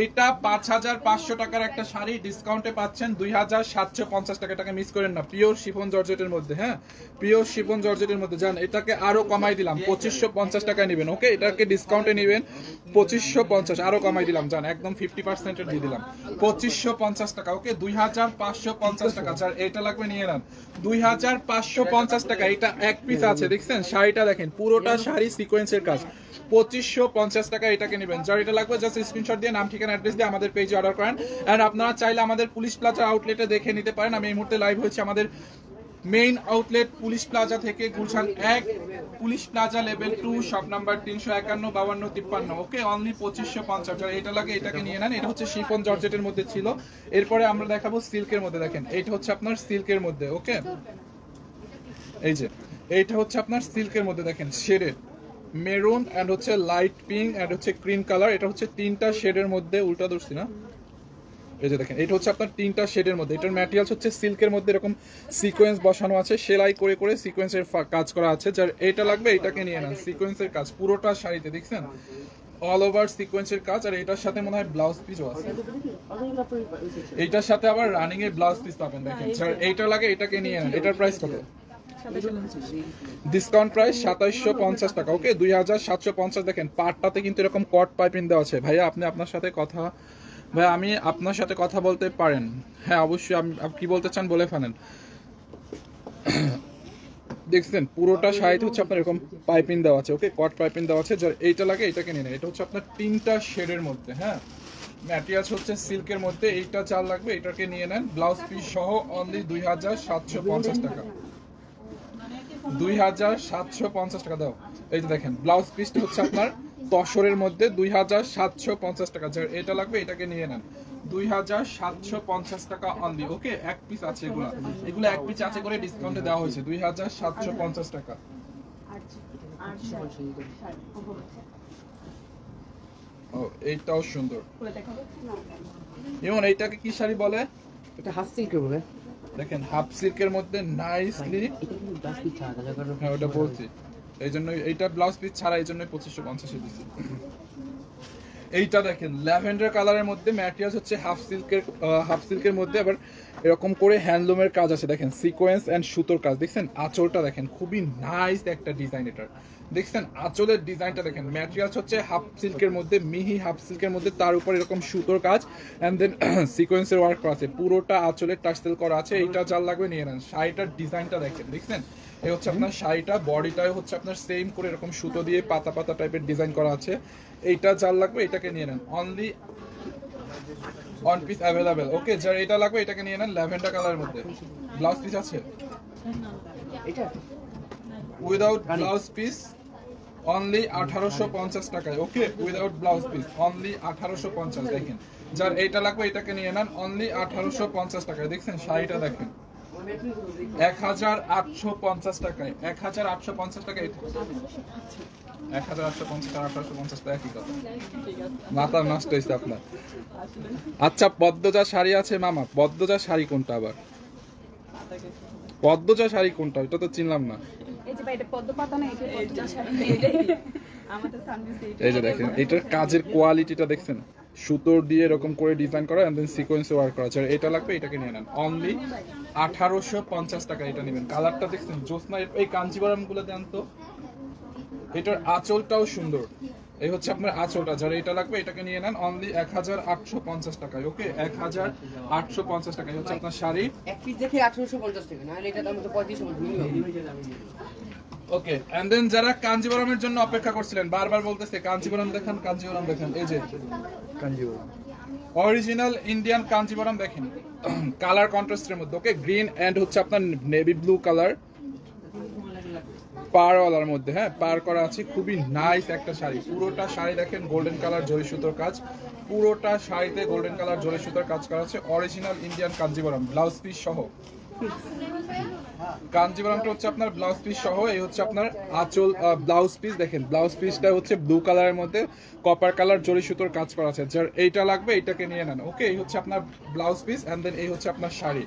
এটা 5500 টাকার একটা শাড়ি, ডিসকাউন্টে পাচ্ছেন 2750 টাকা। এটাকে মিস করেন না, পিওর শিফন জর্জেটের মধ্যে। হ্যাঁ, পিওর শিফন জর্জেটের মধ্যে। জান এটাকে আরো কমাই দিলাম, 2550 টাকায় নেবেন। ওকে, এটাকে ডিসকাউন্টে নেবেন 2550, আরো কমাই দিলাম, জান একদম 50% দিয়ে দিলাম, 2550 টাকা। ওকে, 2550 টাকা। যার এটা লাগবে নিয়ে নেন 2550 টাকা। এটা এক পিস আছে, দেখছেন শাড়িটা দেখেন পুরোটা শাড়ি সিকোয়েন্সের কাজ, 2550 টাকা। এটাকে নেবেন। যার এটা লাগবে জাস্ট স্ক্রিনশট দিয়ে নাম, ঠিকানা, অ্যাড্রেস দিয়ে আমাদের পেজে অর্ডার করেন। এন্ড আপনারা চাইলে আমাদের পুলিশ প্লাজা আউটলেটে দেখে নিতে পারেন। আমি এই মুহূর্তে লাইভ হয়েছে আমাদের মেইন আউটলেট পুলিশ প্লাজা থেকে, Gulshan 1 police plaza level 2 shop number 351 52 53। ওকে, অনলি 2550। যারা এটা লাগে এটাকে নিয়ে নেন। এটা হচ্ছে শিফন জর্জেটের মধ্যে ছিল। এরপরে আমরা দেখাবো সিল্কের মধ্যে। দেখেন এইটা হচ্ছে আপনার সিল্কের মধ্যে। ওকে, এই যে এইটা হচ্ছে আপনার সিল্কের মধ্যে, দেখেন শেডেড মেরুন এন্ড হচ্ছে লাইট পিঙ্ক এন্ড হচ্ছে ক্রিম কালার। এটা হচ্ছে তিনটা শেডের মধ্যে, উল্টা ধরছি না, এই যে দেখেন এটা হচ্ছে আপনার তিনটা শেডের মধ্যে। এটার ম্যাটেরিয়ালস হচ্ছে সিল্কের মধ্যে এরকম সিকোয়েন্স বসানো আছে, সেলাই করে করে সিকোয়েন্সের কাজ করা আছে। যার এটা লাগবে এটাকে নিয়ে নেন। সিকোয়েন্সের কাজ পুরোটা শাড়িতে, দেখছেন অল ওভার সিকোয়েন্সের কাজ। আর এটার সাথে মনে হয় ব্লাউজ পিসও আছে, এইটার সাথে আবার রানিং এর ব্লাউজ পিস পাবেন। দেখেন যার এইটা লাগে এটাকে নিয়ে নেন। এটার প্রাইস কত? ডিসকাউন্ট প্রাইস 2750 টাকা। ওকে, 2750। দেখেন পাটটাতে কিন্তু এরকম কট পাইপিং দেওয়া আছে। ভাইয়া আপনি আপনার সাথে কথা, ভাই আমি আপনার সাথে কথা বলতে পারেন? হ্যাঁ অবশ্যই, আপনি কি বলতে চান বলে ফেলেন। দেখছেন পুরোটা শাড়িতে হচ্ছে আপনার এরকম পাইপিং দেওয়া আছে, ওকে কট পাইপিং দেওয়া আছে। যার এইটা লাগে এটাকে নিয়ে নেন। এটা হচ্ছে আপনার 3টা শেডের মধ্যে, হ্যাঁ ম্যাটেরিয়ালস হচ্ছে সিল্কের মধ্যে। এইটা 4 লাগবে, এটাকে নিয়ে নেন ব্লাউজ পিস সহ অনলি 2750 টাকা। 2750 টাকা দাও। এই যে দেখেন ব্লাউজ পিসটা হচ্ছে আপনার তসরের মধ্যে 2750 টাকা। যার এটা লাগবে এটাকে নিয়ে নেন 2750 টাকা অনলি, ওকে। এক পিস আছে, এগুলো এক পিস আছে করে ডিসকাউন্টে দেওয়া হয়েছে 2750 টাকা। ও এইটাও সুন্দর। যেমন এইটাকে কি শাড়ি বলে? এটা হাফ সিল্কের বলে। দেখেন হাফ সিল্কের মধ্যে নাইসলি, হ্যাঁ ওটা বলছি, এই জন্য এইটা ব্লাউজ পিস ছাড়া, এই জন্য 2550 দিচ্ছি। এইটা দেখেন ল্যাভেন্ডার কালারের মধ্যে ম্যাটেরিয়ালস হচ্ছে হাফ সিল্কের মধ্যে আবার এরকম করে হ্যান্ডলুমের কাজ আছে। দেখেন সিকোয়েন্স এন্ড সুতোর কাজ, দেখছেন আঁচলটা দেখেন খুবই নাইস একটা ডিজাইন এটার। দেখছেন আঁচলের ডিজাইনটা দেখেন, ম্যাটেরিয়ালস হচ্ছে হাফ সিল্কের মধ্যে, মিহি হাফ সিল্কের মধ্যে, তার উপর এরকম সুতোর কাজ এন্ড দেন সিকোয়েন্সের ওয়ার্ক করা আছে, পুরোটা আঁচলের টার্সেল করা আছে। এইটা যার লাগবে নিয়ে নেন। শাড়িটার ডিজাইনটা দেখেন, দেখছেন এই হচ্ছে আপনার শাড়িটা, বডিটাই হচ্ছে আপনার সেম করে এরকম সুতো দিয়ে পাতা পাতা টাইপের ডিজাইন করা আছে। এইটা যার লাগবে এটাকে নিয়ে নেন, অনলি ওয়ান পিস অ্যাভেলেবেল, ওকে। যার এটা লাগবে এটাকে নিয়ে নেন, ল্যাভেন্ডার কালারের মধ্যে। ব্লাউজ পিস আছে এটা উইদাউট ব্লাউজ পিস অনলি 1850 টাকায়, okay. Without blouse piece only 1850। দেখেন যার এইটা লাগবে এটাকে নিয়ে নেন, অনলি 1850 টাকায়। দেখছেন শাড়িটা দেখেন 1850 টাকায়, 1850 টাকায়। 1850 আর 1850 টাকা একই কথা, মাথা নষ্ট হয়েছে আপনার। আচ্ছা পদ্মজা শাড়ি আছে মামা, পদ্মজা শাড়ি কোনটা আবার? পদ্মজা শাড়ি কোনটা? এটা তো চিনলাম না। এই যে দেখেন এটার কাজের কোয়ালিটিটা দেখছেন, সুতোর দিয়ে এরকম করে ডিজাইন করা এন্ড দেন সিকোয়েন্সে ওয়ার্ক করা আছে। এটা লাগবে এটাকে নিয়ে নেন, অনলি 1850 টাকা। এটা নেবেন, কালারটা দেখছেন জোসনা। এই কাঞ্জিবরম গুলো দেন তো। এটার আঁচলটাও সুন্দর, এই হচ্ছে আপনার আঁচলটা। যারা এটা লাগবে এটাকে নিয়ে নেন, অনলি 1850 টাকায়, ওকে। 1850 টাকায় হচ্ছে আপনার শাড়ি। এক পিস দেখে 1850 টাকা, না এটা দাম তো 3500 ওকে এন্ড দেন যারা কাঞ্জিবরমের জন্য অপেক্ষা করছিলেন, বারবার বলতেছে কাঞ্জিবরম দেখান, কাঞ্জিবরম দেখান। এই যে কাঞ্জিবরম অরিজিনাল ইন্ডিয়ান কাঞ্জিবরম দেখেন, কালার কন্ট্রাস্টের মধ্যে, ওকে। গ্রিন এন্ড হচ্ছে আপনার নেভি ব্লু কালার, পারওয়ালার মধ্যে, হ্যাঁ পার করা আছে। খুবই নাইস একটা শাড়ি। পুরোটা শাড়ি দেখেন গোল্ডেন কালার জরি সুতোর কাজ, পুরোটা শাড়িতে গোল্ডেন কালার জরি সুতোর কাজ করা আছে। Original Indian Kanjeevaram, blouse piece সহ। কাঞ্জিবরমটা হচ্ছে আপনার ব্লাউজ পিস সহ। এই হচ্ছে আপনার আঁচল, ব্লাউজ পিস দেখেন, ব্লাউজ পিসটা হচ্ছে ব্লু কালারের মধ্যে কপার কালার জরি সুতোর কাজ করা আছে। যার এইটা লাগবে এইটাকে নিয়ে নেন, ওকে। এই হচ্ছে আপনার ব্লাউজ পিস এন্ড দেন এই হচ্ছে আপনার শাড়ি।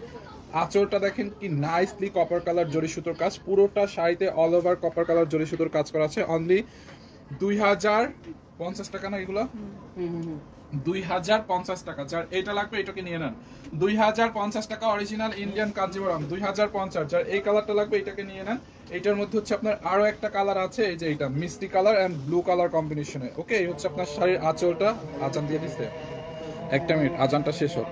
আঁচলটা দেখেন কি নাইসলি কপার কালার জরি সুতোর কাজ, পুরোটা শাড়িতে অল ওভার কপার কালার জরি সুতোর কাজ করা আছে। অনলি 2050 টাকা না এগুলো? 2050 টাকা। যার এটা লাগবে এটাকে নিয়ে নেন, 2050 টাকা। Original Indian Kanjeevaram 2050। যার এই কালারটা লাগবে এটাকে নিয়ে নেন। এটার মধ্যে হচ্ছে আপনার আরো একটা কালার আছে, এই যে এটা মিষ্টি কালার এন্ড ব্লু কালার কম্বিনেশনে, ওকে। এই হচ্ছে আপনার শাড়ির আঁচলটা। আজান দিয়ে দিচ্ছে, একটা মিনিট আজানটা শেষ হোক।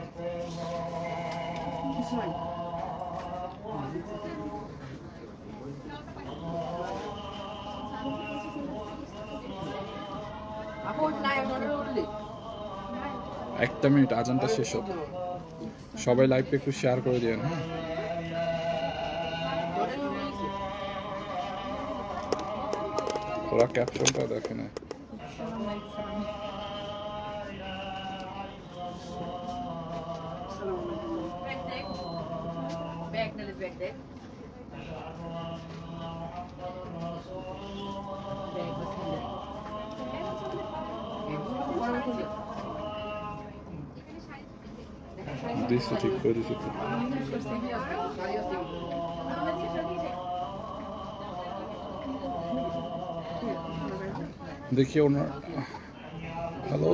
একটা মিনিট আজানটা শেষ হোক, সবাই লাইভটা একটু শেয়ার করে দিবেন, হ্যাঁ। ওরা ক্যাপশনটা দেখে না। দিচ্ছি, ঠিক করে দিচ্ছি। দেখি ওনার, হ্যালো,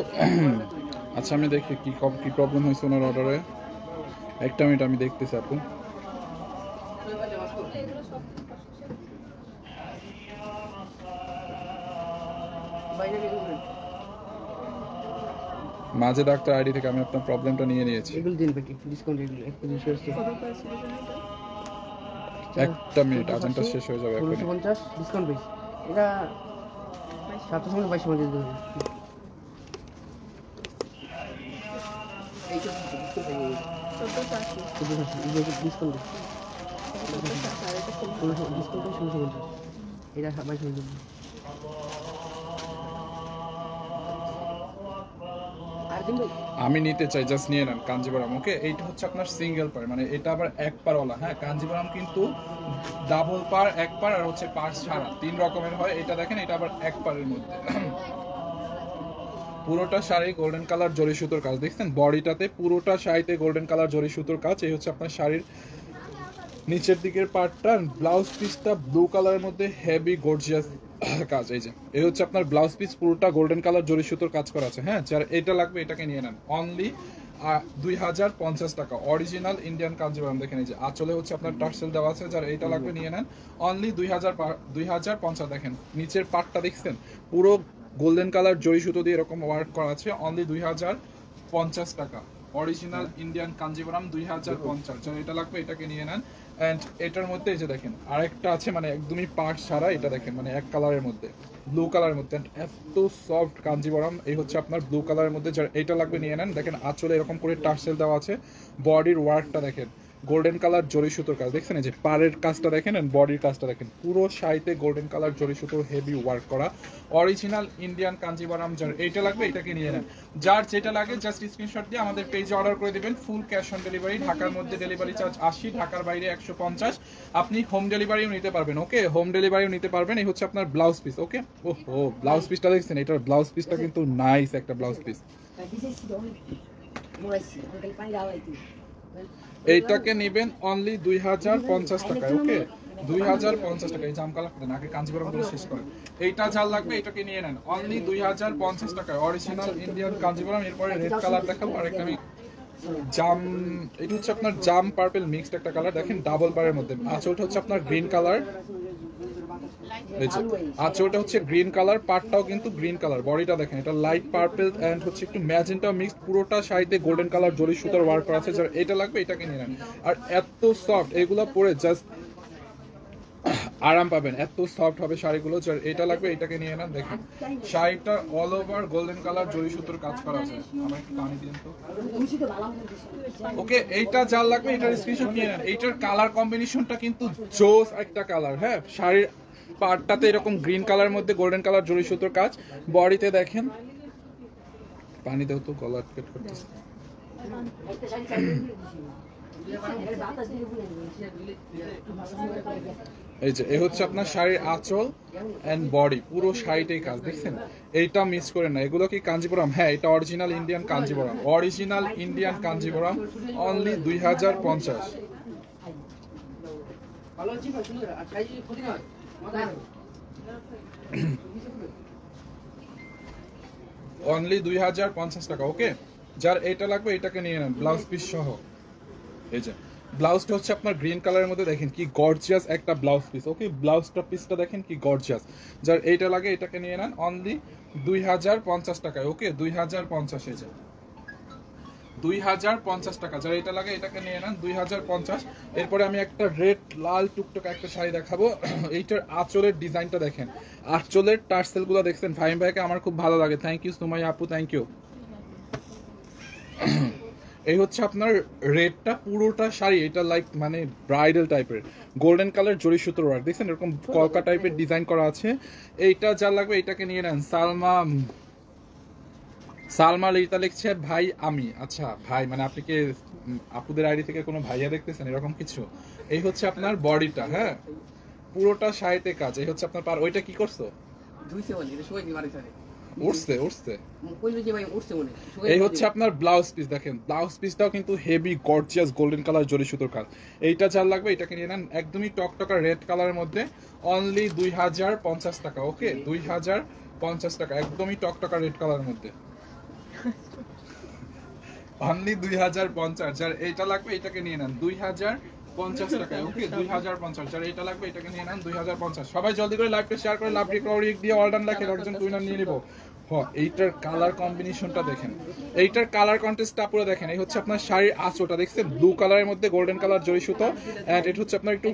আচ্ছা আমি দেখি কি প্রবলেম হয়েছে ওনার অর্ডারে। একটা মিনিট আমি দেখতেছি আপু। মাঝে ডাক্তার আইডি থেকে আমি আপনার প্রবলেমটা নিয়ে নিয়েছি। এগুলো দিন বাকি ডিসকাউন্ট এগুলো একটু একটা মিনিট আজানটা শেষ হয়ে যাবে এখন 1650 ডিসকাউন্ট পেয়েছি এটা 722 দিয়ে দেবেন এইটা ডিসকাউন্ট ডিসকাউন্ট 1650 এটা 22 দিয়ে আর দিন ভাই আমি নিতে চাই, জাস্ট নিয়ে নেন কাঞ্জিবরম। ওকে, এইটা হচ্ছে আপনার সিঙ্গেল পার, মানে এটা আবার এক পারওয়ালা। হ্যাঁ, কাঞ্জিবরম কিন্তু ডাবল পার, এক পার আর হচ্ছে পার ছাড়া 3 রকমের হয়। এটা দেখেন, এটা আবার এক পারের মধ্যে। পুরোটা শাড়ি গোল্ডেন কালার জরি সুতোর কাজ, দেখছেন বডিটাতে পুরোটা শাড়িতে গোল্ডেন কালার জরি সুতোর কাজ। এই হচ্ছে আপনার শাড়ির নিচের দিকের পার্টটা। ব্লাউজ পিসটা ব্লু কালারের মধ্যে হেভি গর্জিয়াস কাজ। এই হচ্ছে আপনার ব্লাউজ পিস, পুরোটা গোল্ডেন কালার জরি সুতোর কাজ করা আছে। হ্যাঁ, যার এটা লাগবে এটাকে নিয়ে নেন, অনলি 2050 টাকা। Original Indian Kanjeevaram. দেখেন এই যে আঁচলে হচ্ছে আপনার টার্সেল দেওয়া আছে, যার এটা লাগবে নিয়ে নেন, অনলি 2050। দেখেন নিচের পার্টটা দেখছেন, পুরো গোল্ডেন কালার জরি সুতো দিয়ে এরকম ওয়ার্ক করা আছে, অনলি 2050 টাকা। অরিজিনাল ইন্ডিয়ান কাঞ্জিবরম 2050, যার এটা লাগবে এটাকে নিয়ে নেন। এন্ড এটার মধ্যে এই যে দেখেন আরেকটা আছে, মানে একদমই পার্ট ছাড়া, এটা দেখেন মানে এক কালারের মধ্যে, ব্লু কালারের মধ্যে, এত সফট কাঞ্জিবরম। এই হচ্ছে আপনার ব্লু কালারের মধ্যে, যার এটা লাগবে নিয়ে নেন। দেখেন আঁচলে এরকম করে টার্সেল দেওয়া আছে, বডির ওয়ার্কটা দেখেন গোল্ডেন কালার জরি সুতোর কাজ, দেখছেন এই যে পাড়ের কাজটা দেখেন এন্ড বডির কাজটা দেখেন, পুরো শাড়িতে গোল্ডেন কালার জরি সুতোর হেভি ওয়ার্ক করা, অরিজিনাল ইন্ডিয়ান কাঞ্জিবরম। যার এইটা লাগবে এটাকে নিয়ে নেন। যার যেটা লাগে জাস্ট স্ক্রিনশট দিয়ে আমাদের পেজে অর্ডার করে দিবেন। ফুল ক্যাশ অন ডেলিভারি। ঢাকার মধ্যে ডেলিভারি চার্জ 80, ঢাকার বাইরে 150। আপনি হোম ডেলিভারিও নিতে পারবেন। ওকে, হোম ডেলিভারিও নিতে পারবেন। এই হচ্ছে আপনার ব্লাউজ পিস। ওকে, ওহো ব্লাউজ পিসটা দেখছেন, এটার ব্লাউজ পিসটা কিন্তু নাইস একটা ব্লাউজ পিস। এইটাকে নেবেন অনলি 2050 টাকায়। ওকে, 2050 টাকা। এই জাম কালার দেন, আগে কাঞ্জিবরম গুলো শেষ করেন। এইটা যার লাগবে এটাকে নিয়ে নেন, অনলি 2050 টাকায়। Original Indian Kanjeevaram. এরপরে রেড কালার দেখাবো, আরেকটা আমি জাম, এটা হচ্ছে আপনার জাম পার্পল মিক্সড একটা কালার। দেখেন ডাবল পারের মধ্যে, আঁচলটা হচ্ছে আপনার গ্রিন কালার। আঁচলটা হচ্ছে গ্রিন কালার, পার্টটাও কিন্তু গ্রিন কালার, বডিটা দেখেন এটা লাইট পার্পল এন্ড হচ্ছে একটু ম্যাজেন্টা মিক্সড, পুরোটা শাড়িতে গোল্ডেন কালার জরি সুতার ওয়ার্ক করা আছে। যার এটা লাগবে এটাকে নিয়ে নেন। আর এত সফট, এগুলো পরে জাস্ট আরাম পাবেন, এত সফট হবে শাড়িগুলো। যার এটা লাগবে এটাকে নিয়ে নেন। দেখেন শাড়িটা অল ওভার গোল্ডেন কালার জরি সুতোর কাজ করা আছে। আমার একটু পানি দিন তো। ওকে, এইটা যার লাগবে এটার স্ক্রিনশট নিয়ে নেন। এইটার কালার কম্বিনেশনটা কিন্তু জোস একটা কালার। হ্যাঁ, শাড়ির পার্টটাতে এরকম গ্রিন কালার মধ্যে গোল্ডেন কালার জরি সুতোর কাজ, বডিতে দেখেন পানি দাও তো, গলা কেট করতেছে। এই যে এই হচ্ছে আপনার শাড়ির আঁচল এন্ড বডি, পুরো শাড়িটাই কাজ, দেখছেন। এইটা মিস করেন না, এগুলো কি কাঞ্জিবরম? হ্যাঁ, এটা original Indian Kanjeevaram. Original Indian Kanjeevaram, only 2050। Only 2050 টাকা। ওকে, যার এটা লাগবে এটাকে নিয়ে নেন, ব্লাউজ পিস সহ। এই যে ব্লাউজটা হচ্ছে আপনার গ্রিন কালারের মধ্যে, দেখেন কি গর্জিয়াস একটা ব্লাউজ পিস। ওকে, ব্লাউজটা পিসটা দেখেন কি গর্জিয়াস। যার এইটা লাগে এটাকে নিয়ে নেন, অনলি 2050 টাকায়। ওকে, 2050। এই যে 2050 টাকা। যার এটা লাগে এটাকে নিয়ে নেন, 2050। এরপরে আমি একটা রেড লাল টুকটুক একটা শাড়ি দেখাবো। এইটার আঁচলের ডিজাইনটা দেখেন, আঁচলের টার্সেল গুলো দেখছেন। ফাহিম ভাইকে আমার খুব ভালো লাগে, থ্যাংক ইউ সুমাইয়া আপু, থ্যাংক ইউ। এই হচ্ছে আপনার রেডটা, পুরোটা শাড়ি এটা লাইক মানে ব্রাইডাল টাইপের গোল্ডেন কালার জরি সুতোর ওয়ার্ক, দেখছেন এরকম কলকা টাইপের ডিজাইন করা আছে। এইটা যা লাগবে এটাকে নিয়ে নেন। সালমা লিতা লিখছে ভাই আমি। আচ্ছা ভাই, মানে আপনি কি আপুদের আইডি থেকে কোনো ভাইয়া দেখতেছেন এরকম কিছু? এই হচ্ছে আপনার বডিটা। হ্যাঁ, পুরোটা শাড়িতে কাজ। এই হচ্ছে আপনার পার। ওইটা কি করছো? উঠছে উঠছে। এই হচ্ছে আপনার ব্লাউজ পিস। দেখেন ব্লাউজ পিসটাও কিন্তু হেভি গর্জিয়াস গোল্ডেন কালার জরি সুতোর কাজ। এইটা যার লাগবে এটাকে নিয়ে নেন, একদমই টকটকা রেড কালারের মধ্যে, অনলি 2050 টাকা। ওকে, 2050 টাকা, একদমই টকটকা রেড কালারের মধ্যে, অনলি 2050। যার এইটা লাগবে এটাকে নিয়ে নেন 2050 টাকায়। ওকে, 2050। যার এটা লাগবে এটাকে নিয়ে নেন 2050। সবাই জলদি করে লাইভটা শেয়ার করে লাভ রিক দিয়ে অল ডান লেখে একজন উইনার নিয়ে নিব। এইটার কালার কম্বিনেশনটা দেখেন, এইটার কালার কন্ট্রাস্টটা পুরো দেখেন। এই হচ্ছে আপনার শাড়ির আঁচলটা দেখছেন, ব্লু কালারের মধ্যে গোল্ডেন কালার জরি সুতো, এন্ড এটা হচ্ছে আপনার একটু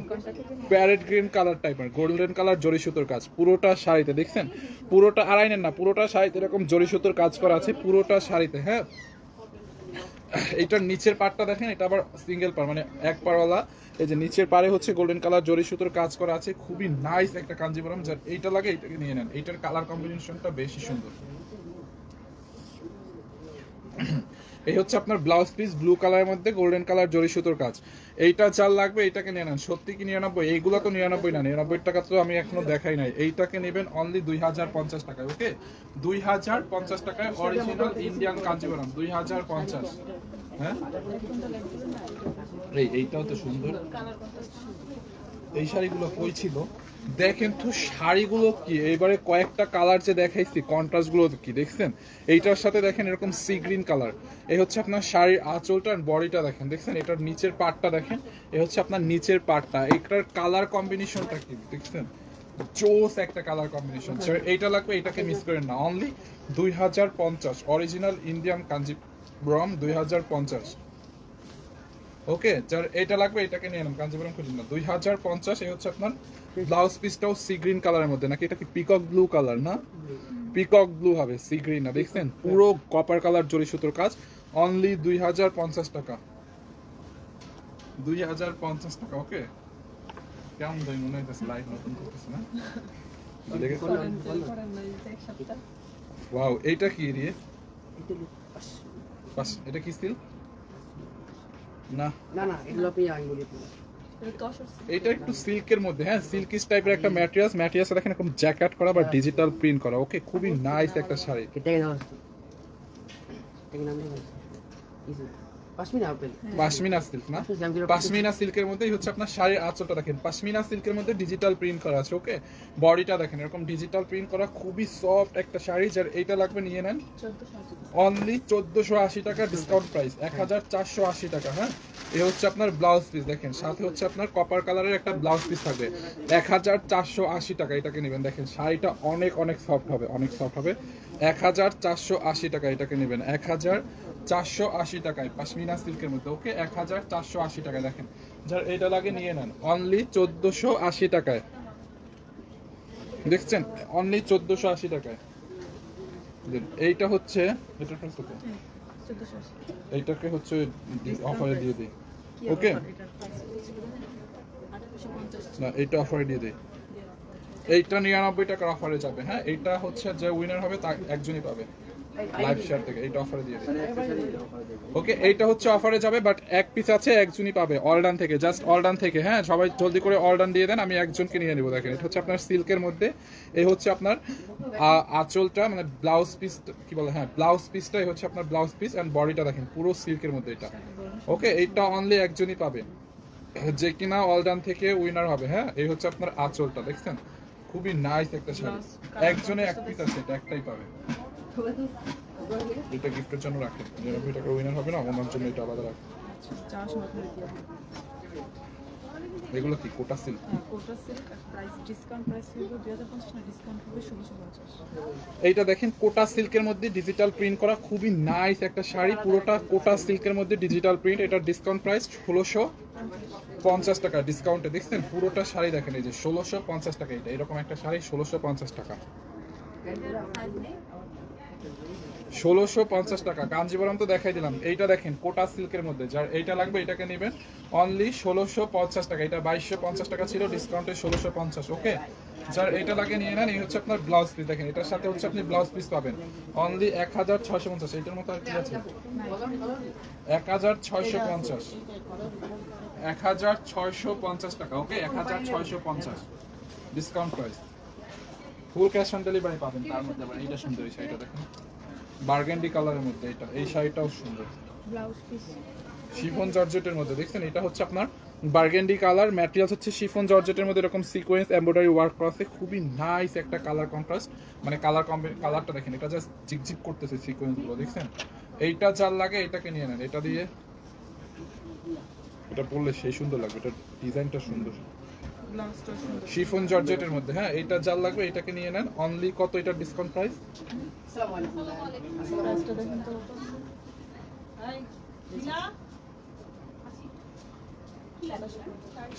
প্যারেট গ্রিন কালার টাইপের গোল্ডেন কালার জরি সুতোর কাজ পুরোটা শাড়িতে দেখছেন, পুরোটা আড়াইনেন না, পুরোটা শাড়িতে এরকম জরি সুতোর কাজ করা আছে পুরোটা শাড়িতে। হ্যাঁ, এইটার নিচের পাড়টা দেখেন, এটা আবার সিঙ্গেল পাড় মানে এক পাড়ওয়ালা। এই যে নিচের পাড়ে হচ্ছে গোল্ডেন কালার জরি সুতোর কাজ করা আছে, খুবই নাইস একটা কাঞ্জিবরম। যার এইটা লাগে এইটাকে নিয়ে নেন, এইটার কালার কম্বিনেশনটা বেশি সুন্দর। এই হচ্ছে আপনার ব্লাউজ পিস, ব্লু কালারের মধ্যে গোল্ডেন কালার জরি সুতোর কাজ। এইটা চাল লাগবে, এইটাকে নিয়ে নেন। সত্যি কি 99? এইগুলো তো 99 না, 99 টাকা তো আমি এখনো দেখাই নাই। এইটাকে নেবেন অনলি 2050 টাকায়। ওকে, 2050 টাকায় অরিজিনাল ইন্ডিয়ান কাঞ্জিবরম 2050। হ্যাঁ, এইটাও তো সুন্দর। এই শাড়িগুলো কই ছিল দেখেন তো, শাড়িগুলো কি এবারে কয়েকটা কালার যে দেখাইছি, কন্ট্রাস্ট গুলো কি দেখছেন? এইটার সাথে দেখেন এরকম সি গ্রিন কালার। এই হচ্ছে আপনার শাড়ির আঁচলটা আর বডিটা দেখেন, দেখছেন? এটার নিচের পার্টটা দেখেন, এই হচ্ছে আপনার নিচের পার্টটা। এইটার কালার কম্বিনেশনটা কি দেখছেন? জোস একটা কালার কম্বিনেশন। এইটা লাগবে, এটাকে মিস করেন না। Only 2050 original Indian Kanjeevaram 2050। ওকে, যার এটা লাগবে এটাকে নিয়ে নেন, কাঞ্জিবরম খুঁজুন না। 2050। এই হচ্ছে আপনার ব্লাউজ পিসটাও সি গ্রিন কালারের মধ্যে, নাকি এটা কি পিকক ব্লু কালার? না, পিকক ব্লু হবে, সি গ্রিন না। দেখছেন পুরো কপার কালার জরি সুতোর কাজ। অনলি 2050 টাকা, 2050 টাকা। ওকে, কেমন দাম মনে হইতেছে? লাইভ নতুন করতেছে না? ওয়াও, এইটা কি রে? বাস, এটা কি স্টিল? না না না, এগুলো পেয়ে আমি বলি এটা একটু সিল্কের মধ্যে। হ্যাঁ, সিল্কিস টাইপের একটা ম্যাটেরিয়ালস, ম্যাটেরিয়ালস দেখেন এরকম জ্যাকেট করা বা ডিজিটাল প্রিন্ট করা। ওকে, খুবই নাইস একটা শাড়ি। এটাকে নাও, এটাকে নাম দেন পশমিনা আপেল, পশমিনা সিল্ক না, পশমিনা সিল্কের মধ্যেই হচ্ছে আপনার শাড়ির আঁচলটা দেখেন, পশমিনা সিল্কের মধ্যে ডিজিটাল প্রিন্ট করা আছে। ওকে, বডিটা দেখেন এরকম ডিজিটাল প্রিন্ট করা, খুবই সফট একটা শাড়ি। যার এইটা লাগবে নিয়ে নেন, অনলি 1480 টাকা ডিসকাউন্ট প্রাইস, 1480 টাকা। হ্যাঁ, এই হচ্ছে আপনার ব্লাউজ পিস দেখেন, সাথে হচ্ছে আপনার কপার কালারের একটা ব্লাউজ পিস থাকবে, 1480 টাকা। এটাকে নেবেন, দেখেন শাড়িটা অনেক অনেক সফট হবে, অনেক সফট হবে। 1480 টাকা এটাকে নেবেন, 1480 টাকায় পশমিনা সিল্কের মধ্যে। ওকে, 1480 টাকায় দেখেন। যার এটা লাগে নিয়ে নেন, অনলি 1480 টাকায়। দেখছেন, অনলি 1480 টাকায়। এইটা হচ্ছে, এটার প্রাইস কত? এইটাকে হচ্ছে অফারে দিয়ে দিই। ওকে, না এইটা অফারে দিয়ে দিই। এইটা 99 টাকার অফারে যাবে। হ্যাঁ, এইটা হচ্ছে যে উইনার হবে তার একজনই পাবে লাইভ শেয়ার থেকে। এইটা অফারে দিয়ে দিই। ওকে, এইটা হচ্ছে অফারে যাবে, বাট এক পিস আছে, একজনই পাবে অলডান থেকে, জাস্ট অলডান থেকে। হ্যাঁ, সবাই জলদি করে অলডান দিয়ে দেন, আমি একজনকে নিয়ে নেবো। দেখেন, এটা হচ্ছে আপনার সিল্কের মধ্যে। এই হচ্ছে আপনার আঁচলটা, মানে ব্লাউজ পিস কি বলে, হ্যাঁ ব্লাউজ পিসটা। এই হচ্ছে আপনার ব্লাউজ পিস এন্ড বডিটা দেখেন পুরো সিল্কের মধ্যে এটা। ওকে, এইটা অনলি একজনই পাবে, যে কিনা অলডান থেকে উইনার হবে। হ্যাঁ, এই হচ্ছে আপনার আঁচলটা, দেখছেন? খুবই নাইস একটা শাড়ি, একজনে এক পিস আছে, এটা একটাই পাবে। এটা গিফটের জন্য রাখেন, 99 টাকার উইনার হবে না, ওনার জন্য এটা আলাদা রাখেন। এগুলো কি কোটা সিল্ক? কোটা সিল্ক, প্রাইস ডিসকাউন্ট প্রাইস হলো 2050 না, ডিসকাউন্ট হবে 1650। এইটা দেখেন কোটা সিল্কের মধ্যে ডিজিটাল প্রিন্ট করা, খুবই নাইস একটা শাড়ি, পুরোটা কোটা সিল্কের মধ্যে ডিজিটাল প্রিন্ট। এটার ডিসকাউন্ট প্রাইস 1650 টাকা ডিসকাউন্টে। দেখছেন পুরোটা শাড়ি দেখেন, এই যে 1650 টাকা। এটা এরকম একটা শাড়ি 1650 টাকা, 1650 টাকা। কাঞ্জিবরম তো দেখাই দিলাম। এইটা দেখেন কোটা সিল্কের মধ্যে, যার এইটা লাগবে এটাকে নেবেন, অনলি 1650 টাকা। এটা 2250 টাকা ছিল, ডিসকাউন্টে 1650। ওকে, যার এইটা লাগে নিয়ে নেন। এই হচ্ছে আপনার ব্লাউজ পিস দেখেন, এটার সাথে হচ্ছে আপনি ব্লাউজ পিস পাবেন, অনলি 1650। এটার মতো আর কি আছে? 1650, 1650 টাকা। ওকে, 1650 discount price, full cash on delivery পাবেন। তার মধ্যে আবার এইটা সুন্দর, এই শাড়িটা দেখেন বার্গেন্ডি কালারের মধ্যে। এটা এই শাড়িটাও সুন্দর, ব্লাউজ পিস শিফন জর্জেটের মধ্যে। দেখছেন, এটা হচ্ছে আপনার বার্গেন্ডি কালার, ম্যাটেরিয়ালস হচ্ছে শিফন জর্জেটের মধ্যে, এরকম সিকোয়েন্স এমব্রয়ডারি ওয়ার্ক করা আছে, খুবই নাইস একটা কালার কন্ট্রাস্ট, মানে কালারটা দেখেন, এটা জাস্ট ঝিকঝিক করতেছে সিকোয়েন্স গুলো। দেখছেন, এইটা যার লাগে এটাকে নিয়ে নেন, এটা দিয়ে এটা পরলে সেই সুন্দর লাগবে, এটা ডিজাইনটা সুন্দর। ব্লাউজটা সুন্দর। শিফন জর্জেটের মধ্যে, হ্যাঁ এটা যার লাগবে এটাকে নিয়ে নেন। অনলি কত এটার ডিসকাউন্ট প্রাইস? আসসালামু আলাইকুম। প্রাইসটা দেখেন তো।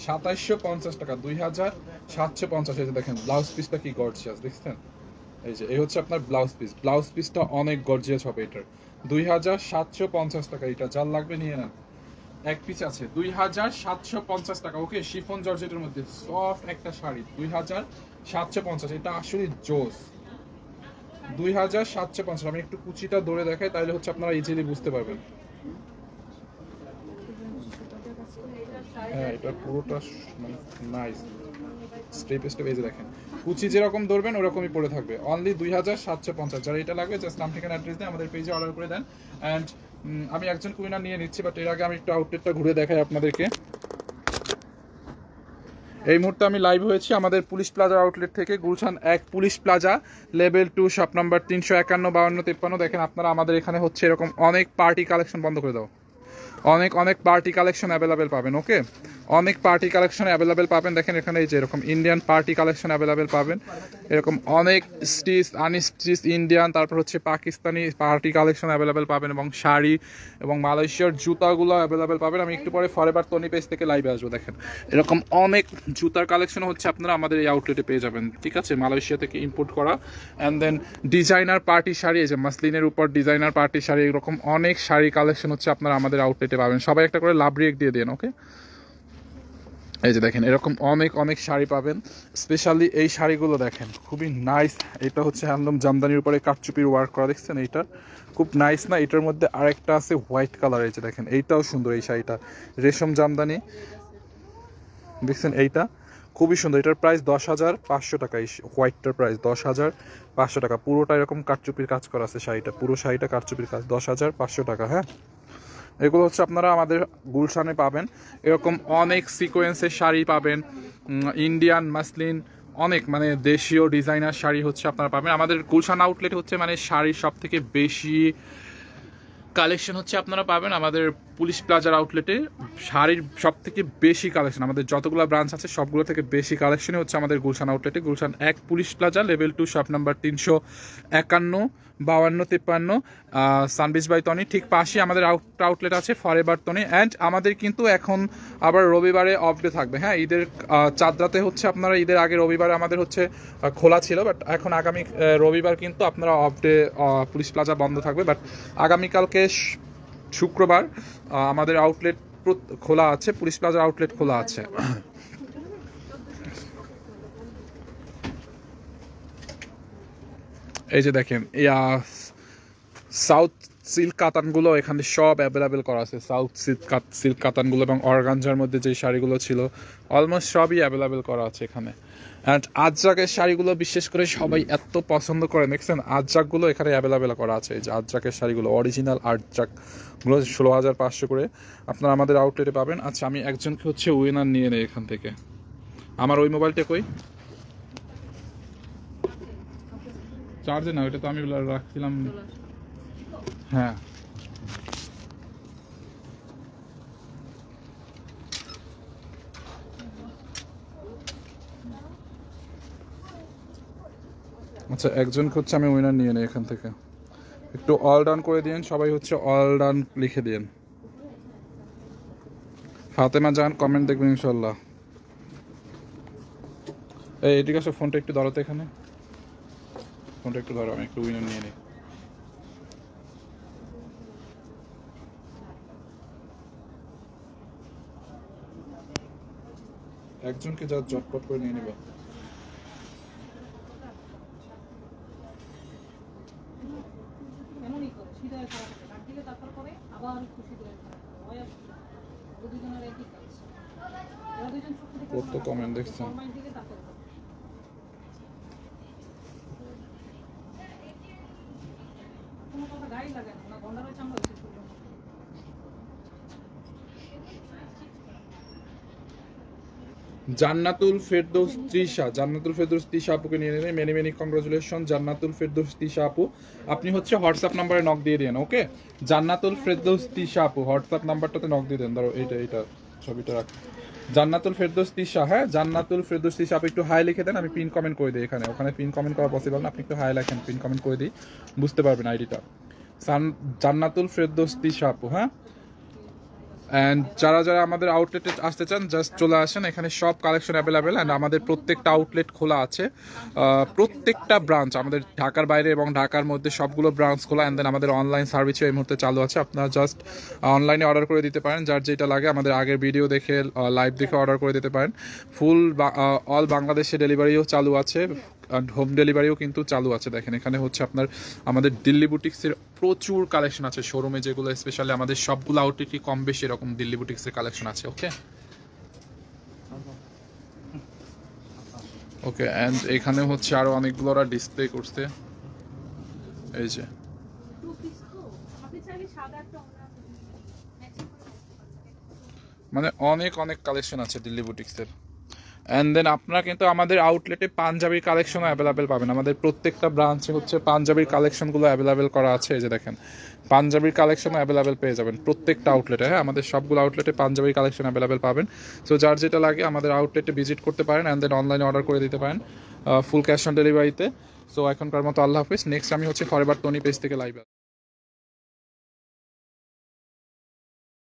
2750 টাকা, 2750। এই যে দেখেন ব্লাউজ পিসটা কি গর্জিয়াস দেখছেন। এই যে এই হচ্ছে আপনার ব্লাউজ পিস, ব্লাউজ পিসটা অনেক গর্জিয়াস হবে এটার। 2750 টাকা, এটা যার লাগবে নিয়ে নেন। এক পিস আছে 2750 টাকা। ওকে, শিফন জর্জেটের মধ্যে সফট একটা শাড়ি 2750। এটা আসলে জোস। 2750। আমি একটু কুচিটা ধরে দেখাই, তাহলে হচ্ছে আপনারা ইজিলি বুঝতে পারবেন। হ্যাঁ এটা পুরোটা মানে নাইস স্টেপ স্টেপ। এই যে দেখেন কুচি যেরকম ধরবেন ওরকমই পড়ে থাকবে। অনলি 2750। যারা এটা লাগবে জাস্ট নাম ঠিকানা অ্যাড্রেস দিয়ে আমাদের পেজে অর্ডার করে দেন। অ্যান্ড আমি একজন কুইনার নিয়ে নিচ্ছি, বাট এর আগে আমি একটু আউটলেটটা ঘুরে দেখাই আপনাদেরকে। এই মুহূর্তে আমি লাইভ হয়েছি আমাদের পুলিশ প্লাজা আউটলেট থেকে, Gulshan 1 police plaza, level 2, shop number 351 52 53। দেখেন আপনারা আমাদের এখানে হচ্ছে এরকম অনেক পার্টি কালেকশন, বন্ধ করে দাও, অনেক পার্টি কালেকশন অ্যাভেলেবেল পাবেন। ওকে, অনেক পার্টি কালেকশন অ্যাভেলেবেল পাবেন। দেখেন এখানে এই যে এরকম ইন্ডিয়ান পার্টি কালেকশন অ্যাভেলেবেল পাবেন, এরকম অনেক স্টিচ আনস্টিচ ইন্ডিয়ান, তারপর হচ্ছে পাকিস্তানি পার্টি কালেকশন অ্যাভেলেবেল পাবেন, এবং শাড়ি এবং মালয়েশিয়ার জুতাগুলো অ্যাভেলেবেল পাবেন। আমি একটু পরে ফরএভার তনি পেজ থেকে লাইভে আসবো। দেখেন এরকম অনেক জুতার কালেকশন হচ্ছে আপনারা আমাদের এই আউটলেটে পেয়ে যাবেন, ঠিক আছে, মালয়েশিয়া থেকে ইম্পোর্ট করা। And then designer party sari, এই যে মাসলিনের উপর ডিজাইনার পার্টি শাড়ি, এরকম অনেক শাড়ি কালেকশন হচ্ছে আপনারা আমাদের আউটলেটে পাবেন। সবাই একটা করে লাভ রিয়েক্ট দিয়ে দেন। ওকে, এই যে দেখেন এরকম অনেক শাড়ি পাবেন। স্পেশালি এই শাড়িগুলো দেখেন খুবই নাইস। এটা হচ্ছে হ্যান্ডলুম জামদানির উপরে কাঠচুপির ওয়ার্ক করা, দেখছেন এইটা খুব নাইস না? এটার মধ্যে আরেকটা আছে হোয়াইট কালার, এই যে দেখেন এইটাও সুন্দর। এই শাড়িটা রেশম জামদানি, দেখছেন এইটা খুবই সুন্দর। এটার প্রাইস 10,500 টাকা। এই হোয়াইটটার প্রাইস 10,500 টাকা। পুরোটা এরকম কাঠচুপির কাজ করা আছে শাড়িটা, পুরো শাড়িটা কাঠচুপির কাজ, 10,500 টাকা। হ্যাঁ, এগুলো হচ্ছে আপনারা আমাদের গুলশানে পাবেন। এরকম অনেক সিকোয়েন্সের শাড়ি পাবেন, ইন্ডিয়ান মাসলিন, অনেক মানে দেশীয় ডিজাইনার শাড়ি হচ্ছে আপনারা পাবেন। আমাদের গুলশান আউটলেট হচ্ছে মানে শাড়ির সব থেকে বেশি কালেকশন হচ্ছে আপনারা পাবেন আমাদের পুলিশ প্লাজার আউটলেটে। শাড়ির সব থেকে বেশি কালেকশন আমাদের যতগুলো ব্রাঞ্চ আছে সবগুলো থেকে বেশি কালেকশনই হচ্ছে আমাদের গুলশান আউটলেটে। Gulshan 1 police plaza, level 2, shop number 351 52 53, sunbeach by Tony ঠিক পাশে আমাদের আউটলেট আছে ফরএভার টনি। অ্যান্ড আমাদের কিন্তু এখন আবার রবিবারে অফ ডে থাকবে। হ্যাঁ, ঈদের চাঁদরাতে হচ্ছে আপনারা, ঈদের আগে রবিবারে আমাদের হচ্ছে খোলা ছিল, বাট এখন আগামী রবিবার কিন্তু আপনারা অফ ডে, পুলিশ প্লাজা বন্ধ থাকবে। বাট আগামীকালকে শুক্রবার আমাদের আউটলেট খোলা আছে, পুলিশ প্লাজার আউটলেট খোলা আছে। এই যে দেখেন সাউথ সিল্ক কাতানগুলো এখানে সব অ্যাভেলেবেল করা আছে। সাউথ সিল্ক কাতানগুলো এবং অর্গানজার মধ্যে যে শাড়িগুলো ছিল অলমোস্ট সবই অ্যাভেলেবেল করা আছে এখানে। অ্যান্ড আজরাকের শাড়িগুলো বিশেষ করে সবাই এত পছন্দ করে, দেখছেন আজরাকগুলো এখানে অ্যাভেলেবেল করা আছে। এই যে আজরাকের শাড়িগুলো, অরিজিনাল আজরাকগুলো 16,500 করে আপনারা আমাদের আউটলেটে পাবেন। আচ্ছা, আমি একজনকে হচ্ছে উইনার নিয়ে নেই এখান থেকে। আমার ওই মোবাইলটা কই? চার্জে না, ওইটা তো আমি রাখছিলাম। হ্যাঁ, আচ্ছা একজনকে হচ্ছে আমি উইনার নিয়ে নেই এখান থেকে। একটু অল ডান করে দিন সবাই, হচ্ছে অল ডান লিখে দিন। ফাতেমা জান কমেন্ট দেখবেন ইনশাল্লাহ। এই এদিকে আসো, ফোনটা একটু ধরো তো, এখানে ফোনটা একটু ধরো, আমি একটু উইনার নিয়ে নিই। একজনকে যা জটপট করে নিয়ে নেবে। কত কমেন্ট দেখছেন? জান্নাতুল ফেরদৌস তৃষা, জান্নাতুল ফেরদৌস তৃষা আপুকে নিয়ে নিলেন। Many many congratulation Jannatul Ferdous Trisha আপু। আপনি হচ্ছে হোয়াটসঅ্যাপ নাম্বারে নক দিয়ে দেন। ওকে, জান্নাতুল ফেরদৌস তৃষা আপু হোয়াটসঅ্যাপ নাম্বারটাতে নক দিয়ে দেন। ধরো এইটা ছবিটা রাখ। জান্নাতুল ফেরদৌস তিশা, হ্যাঁ জান্নাতুল ফেরদৌস তিশা, আপনি একটু হাই লিখে দেন, আমি পিন কমেন্ট করে দিই এখানে, ওখানে পিন কমেন্ট করা পসিবল না, আপনি একটু হাই লেখেন, পিন কমেন্ট করে দিই, বুঝতে পারবেন আইডিটা। জান্নাতুল ফেরদৌস তিশা আপু, হ্যাঁ। অ্যান্ড যারা যারা আমাদের আউটলেটে আসতে চান জাস্ট চলে আসেন, এখানে সব কালেকশন অ্যাভেলেবেল, অ্যান্ড আমাদের প্রত্যেকটা আউটলেট খোলা আছে, প্রত্যেকটা ব্রাঞ্চ আমাদের ঢাকার বাইরে এবং ঢাকার মধ্যে সবগুলো ব্রাঞ্চ খোলা, অ্যান্ড দেন আমাদের অনলাইন সার্ভিসও এই মুহূর্তে চালু আছে, আপনারা জাস্ট অনলাইনে অর্ডার করে দিতে পারেন, যার যেটা লাগে আমাদের আগের ভিডিও দেখে লাইভ দেখে অর্ডার করে দিতে পারেন। ফুল অল বাংলাদেশে ডেলিভারিও চালু আছে, হোম ডেলিভারিও কিন্তু চালু আছে। দেখেন এখানে হচ্ছে আপনার আমাদের দিল্লি বুটিক্সের প্রচুর কালেকশন আছে শোরুমে, যেগুলো স্পেশালি আমাদের সবগুলো আউটলেটই কম বেশি এরকম দিল্লি বুটিক্সের কালেকশন আছে। ওকে ওকে, অ্যান্ড এখানে হচ্ছে আরো অনেকগুলো ওরা ডিসপ্লে করছে, এই যে মানে অনেক অনেক কালেকশন আছে দিল্লি বুটিক্সের। অ্যান্ড দেন আপনারা কিন্তু আমাদের আউটলেটে পাঞ্জাবির কালেকশনও অ্যাভেলেবেল পাবেন, আমাদের প্রত্যেকটা ব্রাঞ্চে হচ্ছে পাঞ্জাবির কালেকশনগুলো অ্যাভেলেবেল করা আছে, এই যে দেখেন পাঞ্জাবির কালেকশনও অ্যাভেলেবেল পেয়ে যাবেন প্রত্যেকটা আউটলেটে, হ্যাঁ আমাদের সবগুলো আউটলেটে পাঞ্জাবির কালেকশন অ্যাভেলেবেল পাবেন। সো যার যেটা লাগে আমাদের আউটলেটে ভিজিট করতে পারেন, অ্যান্ড দেন অনলাইনে অর্ডার করে দিতে পারেন ফুল ক্যাশ অন ডেলিভারিতে। সো এখনকার মতো আল্লাহ হাফিজ, নেক্সট আমি হচ্ছে ফরএভার টনি পেজ থেকে লাইভ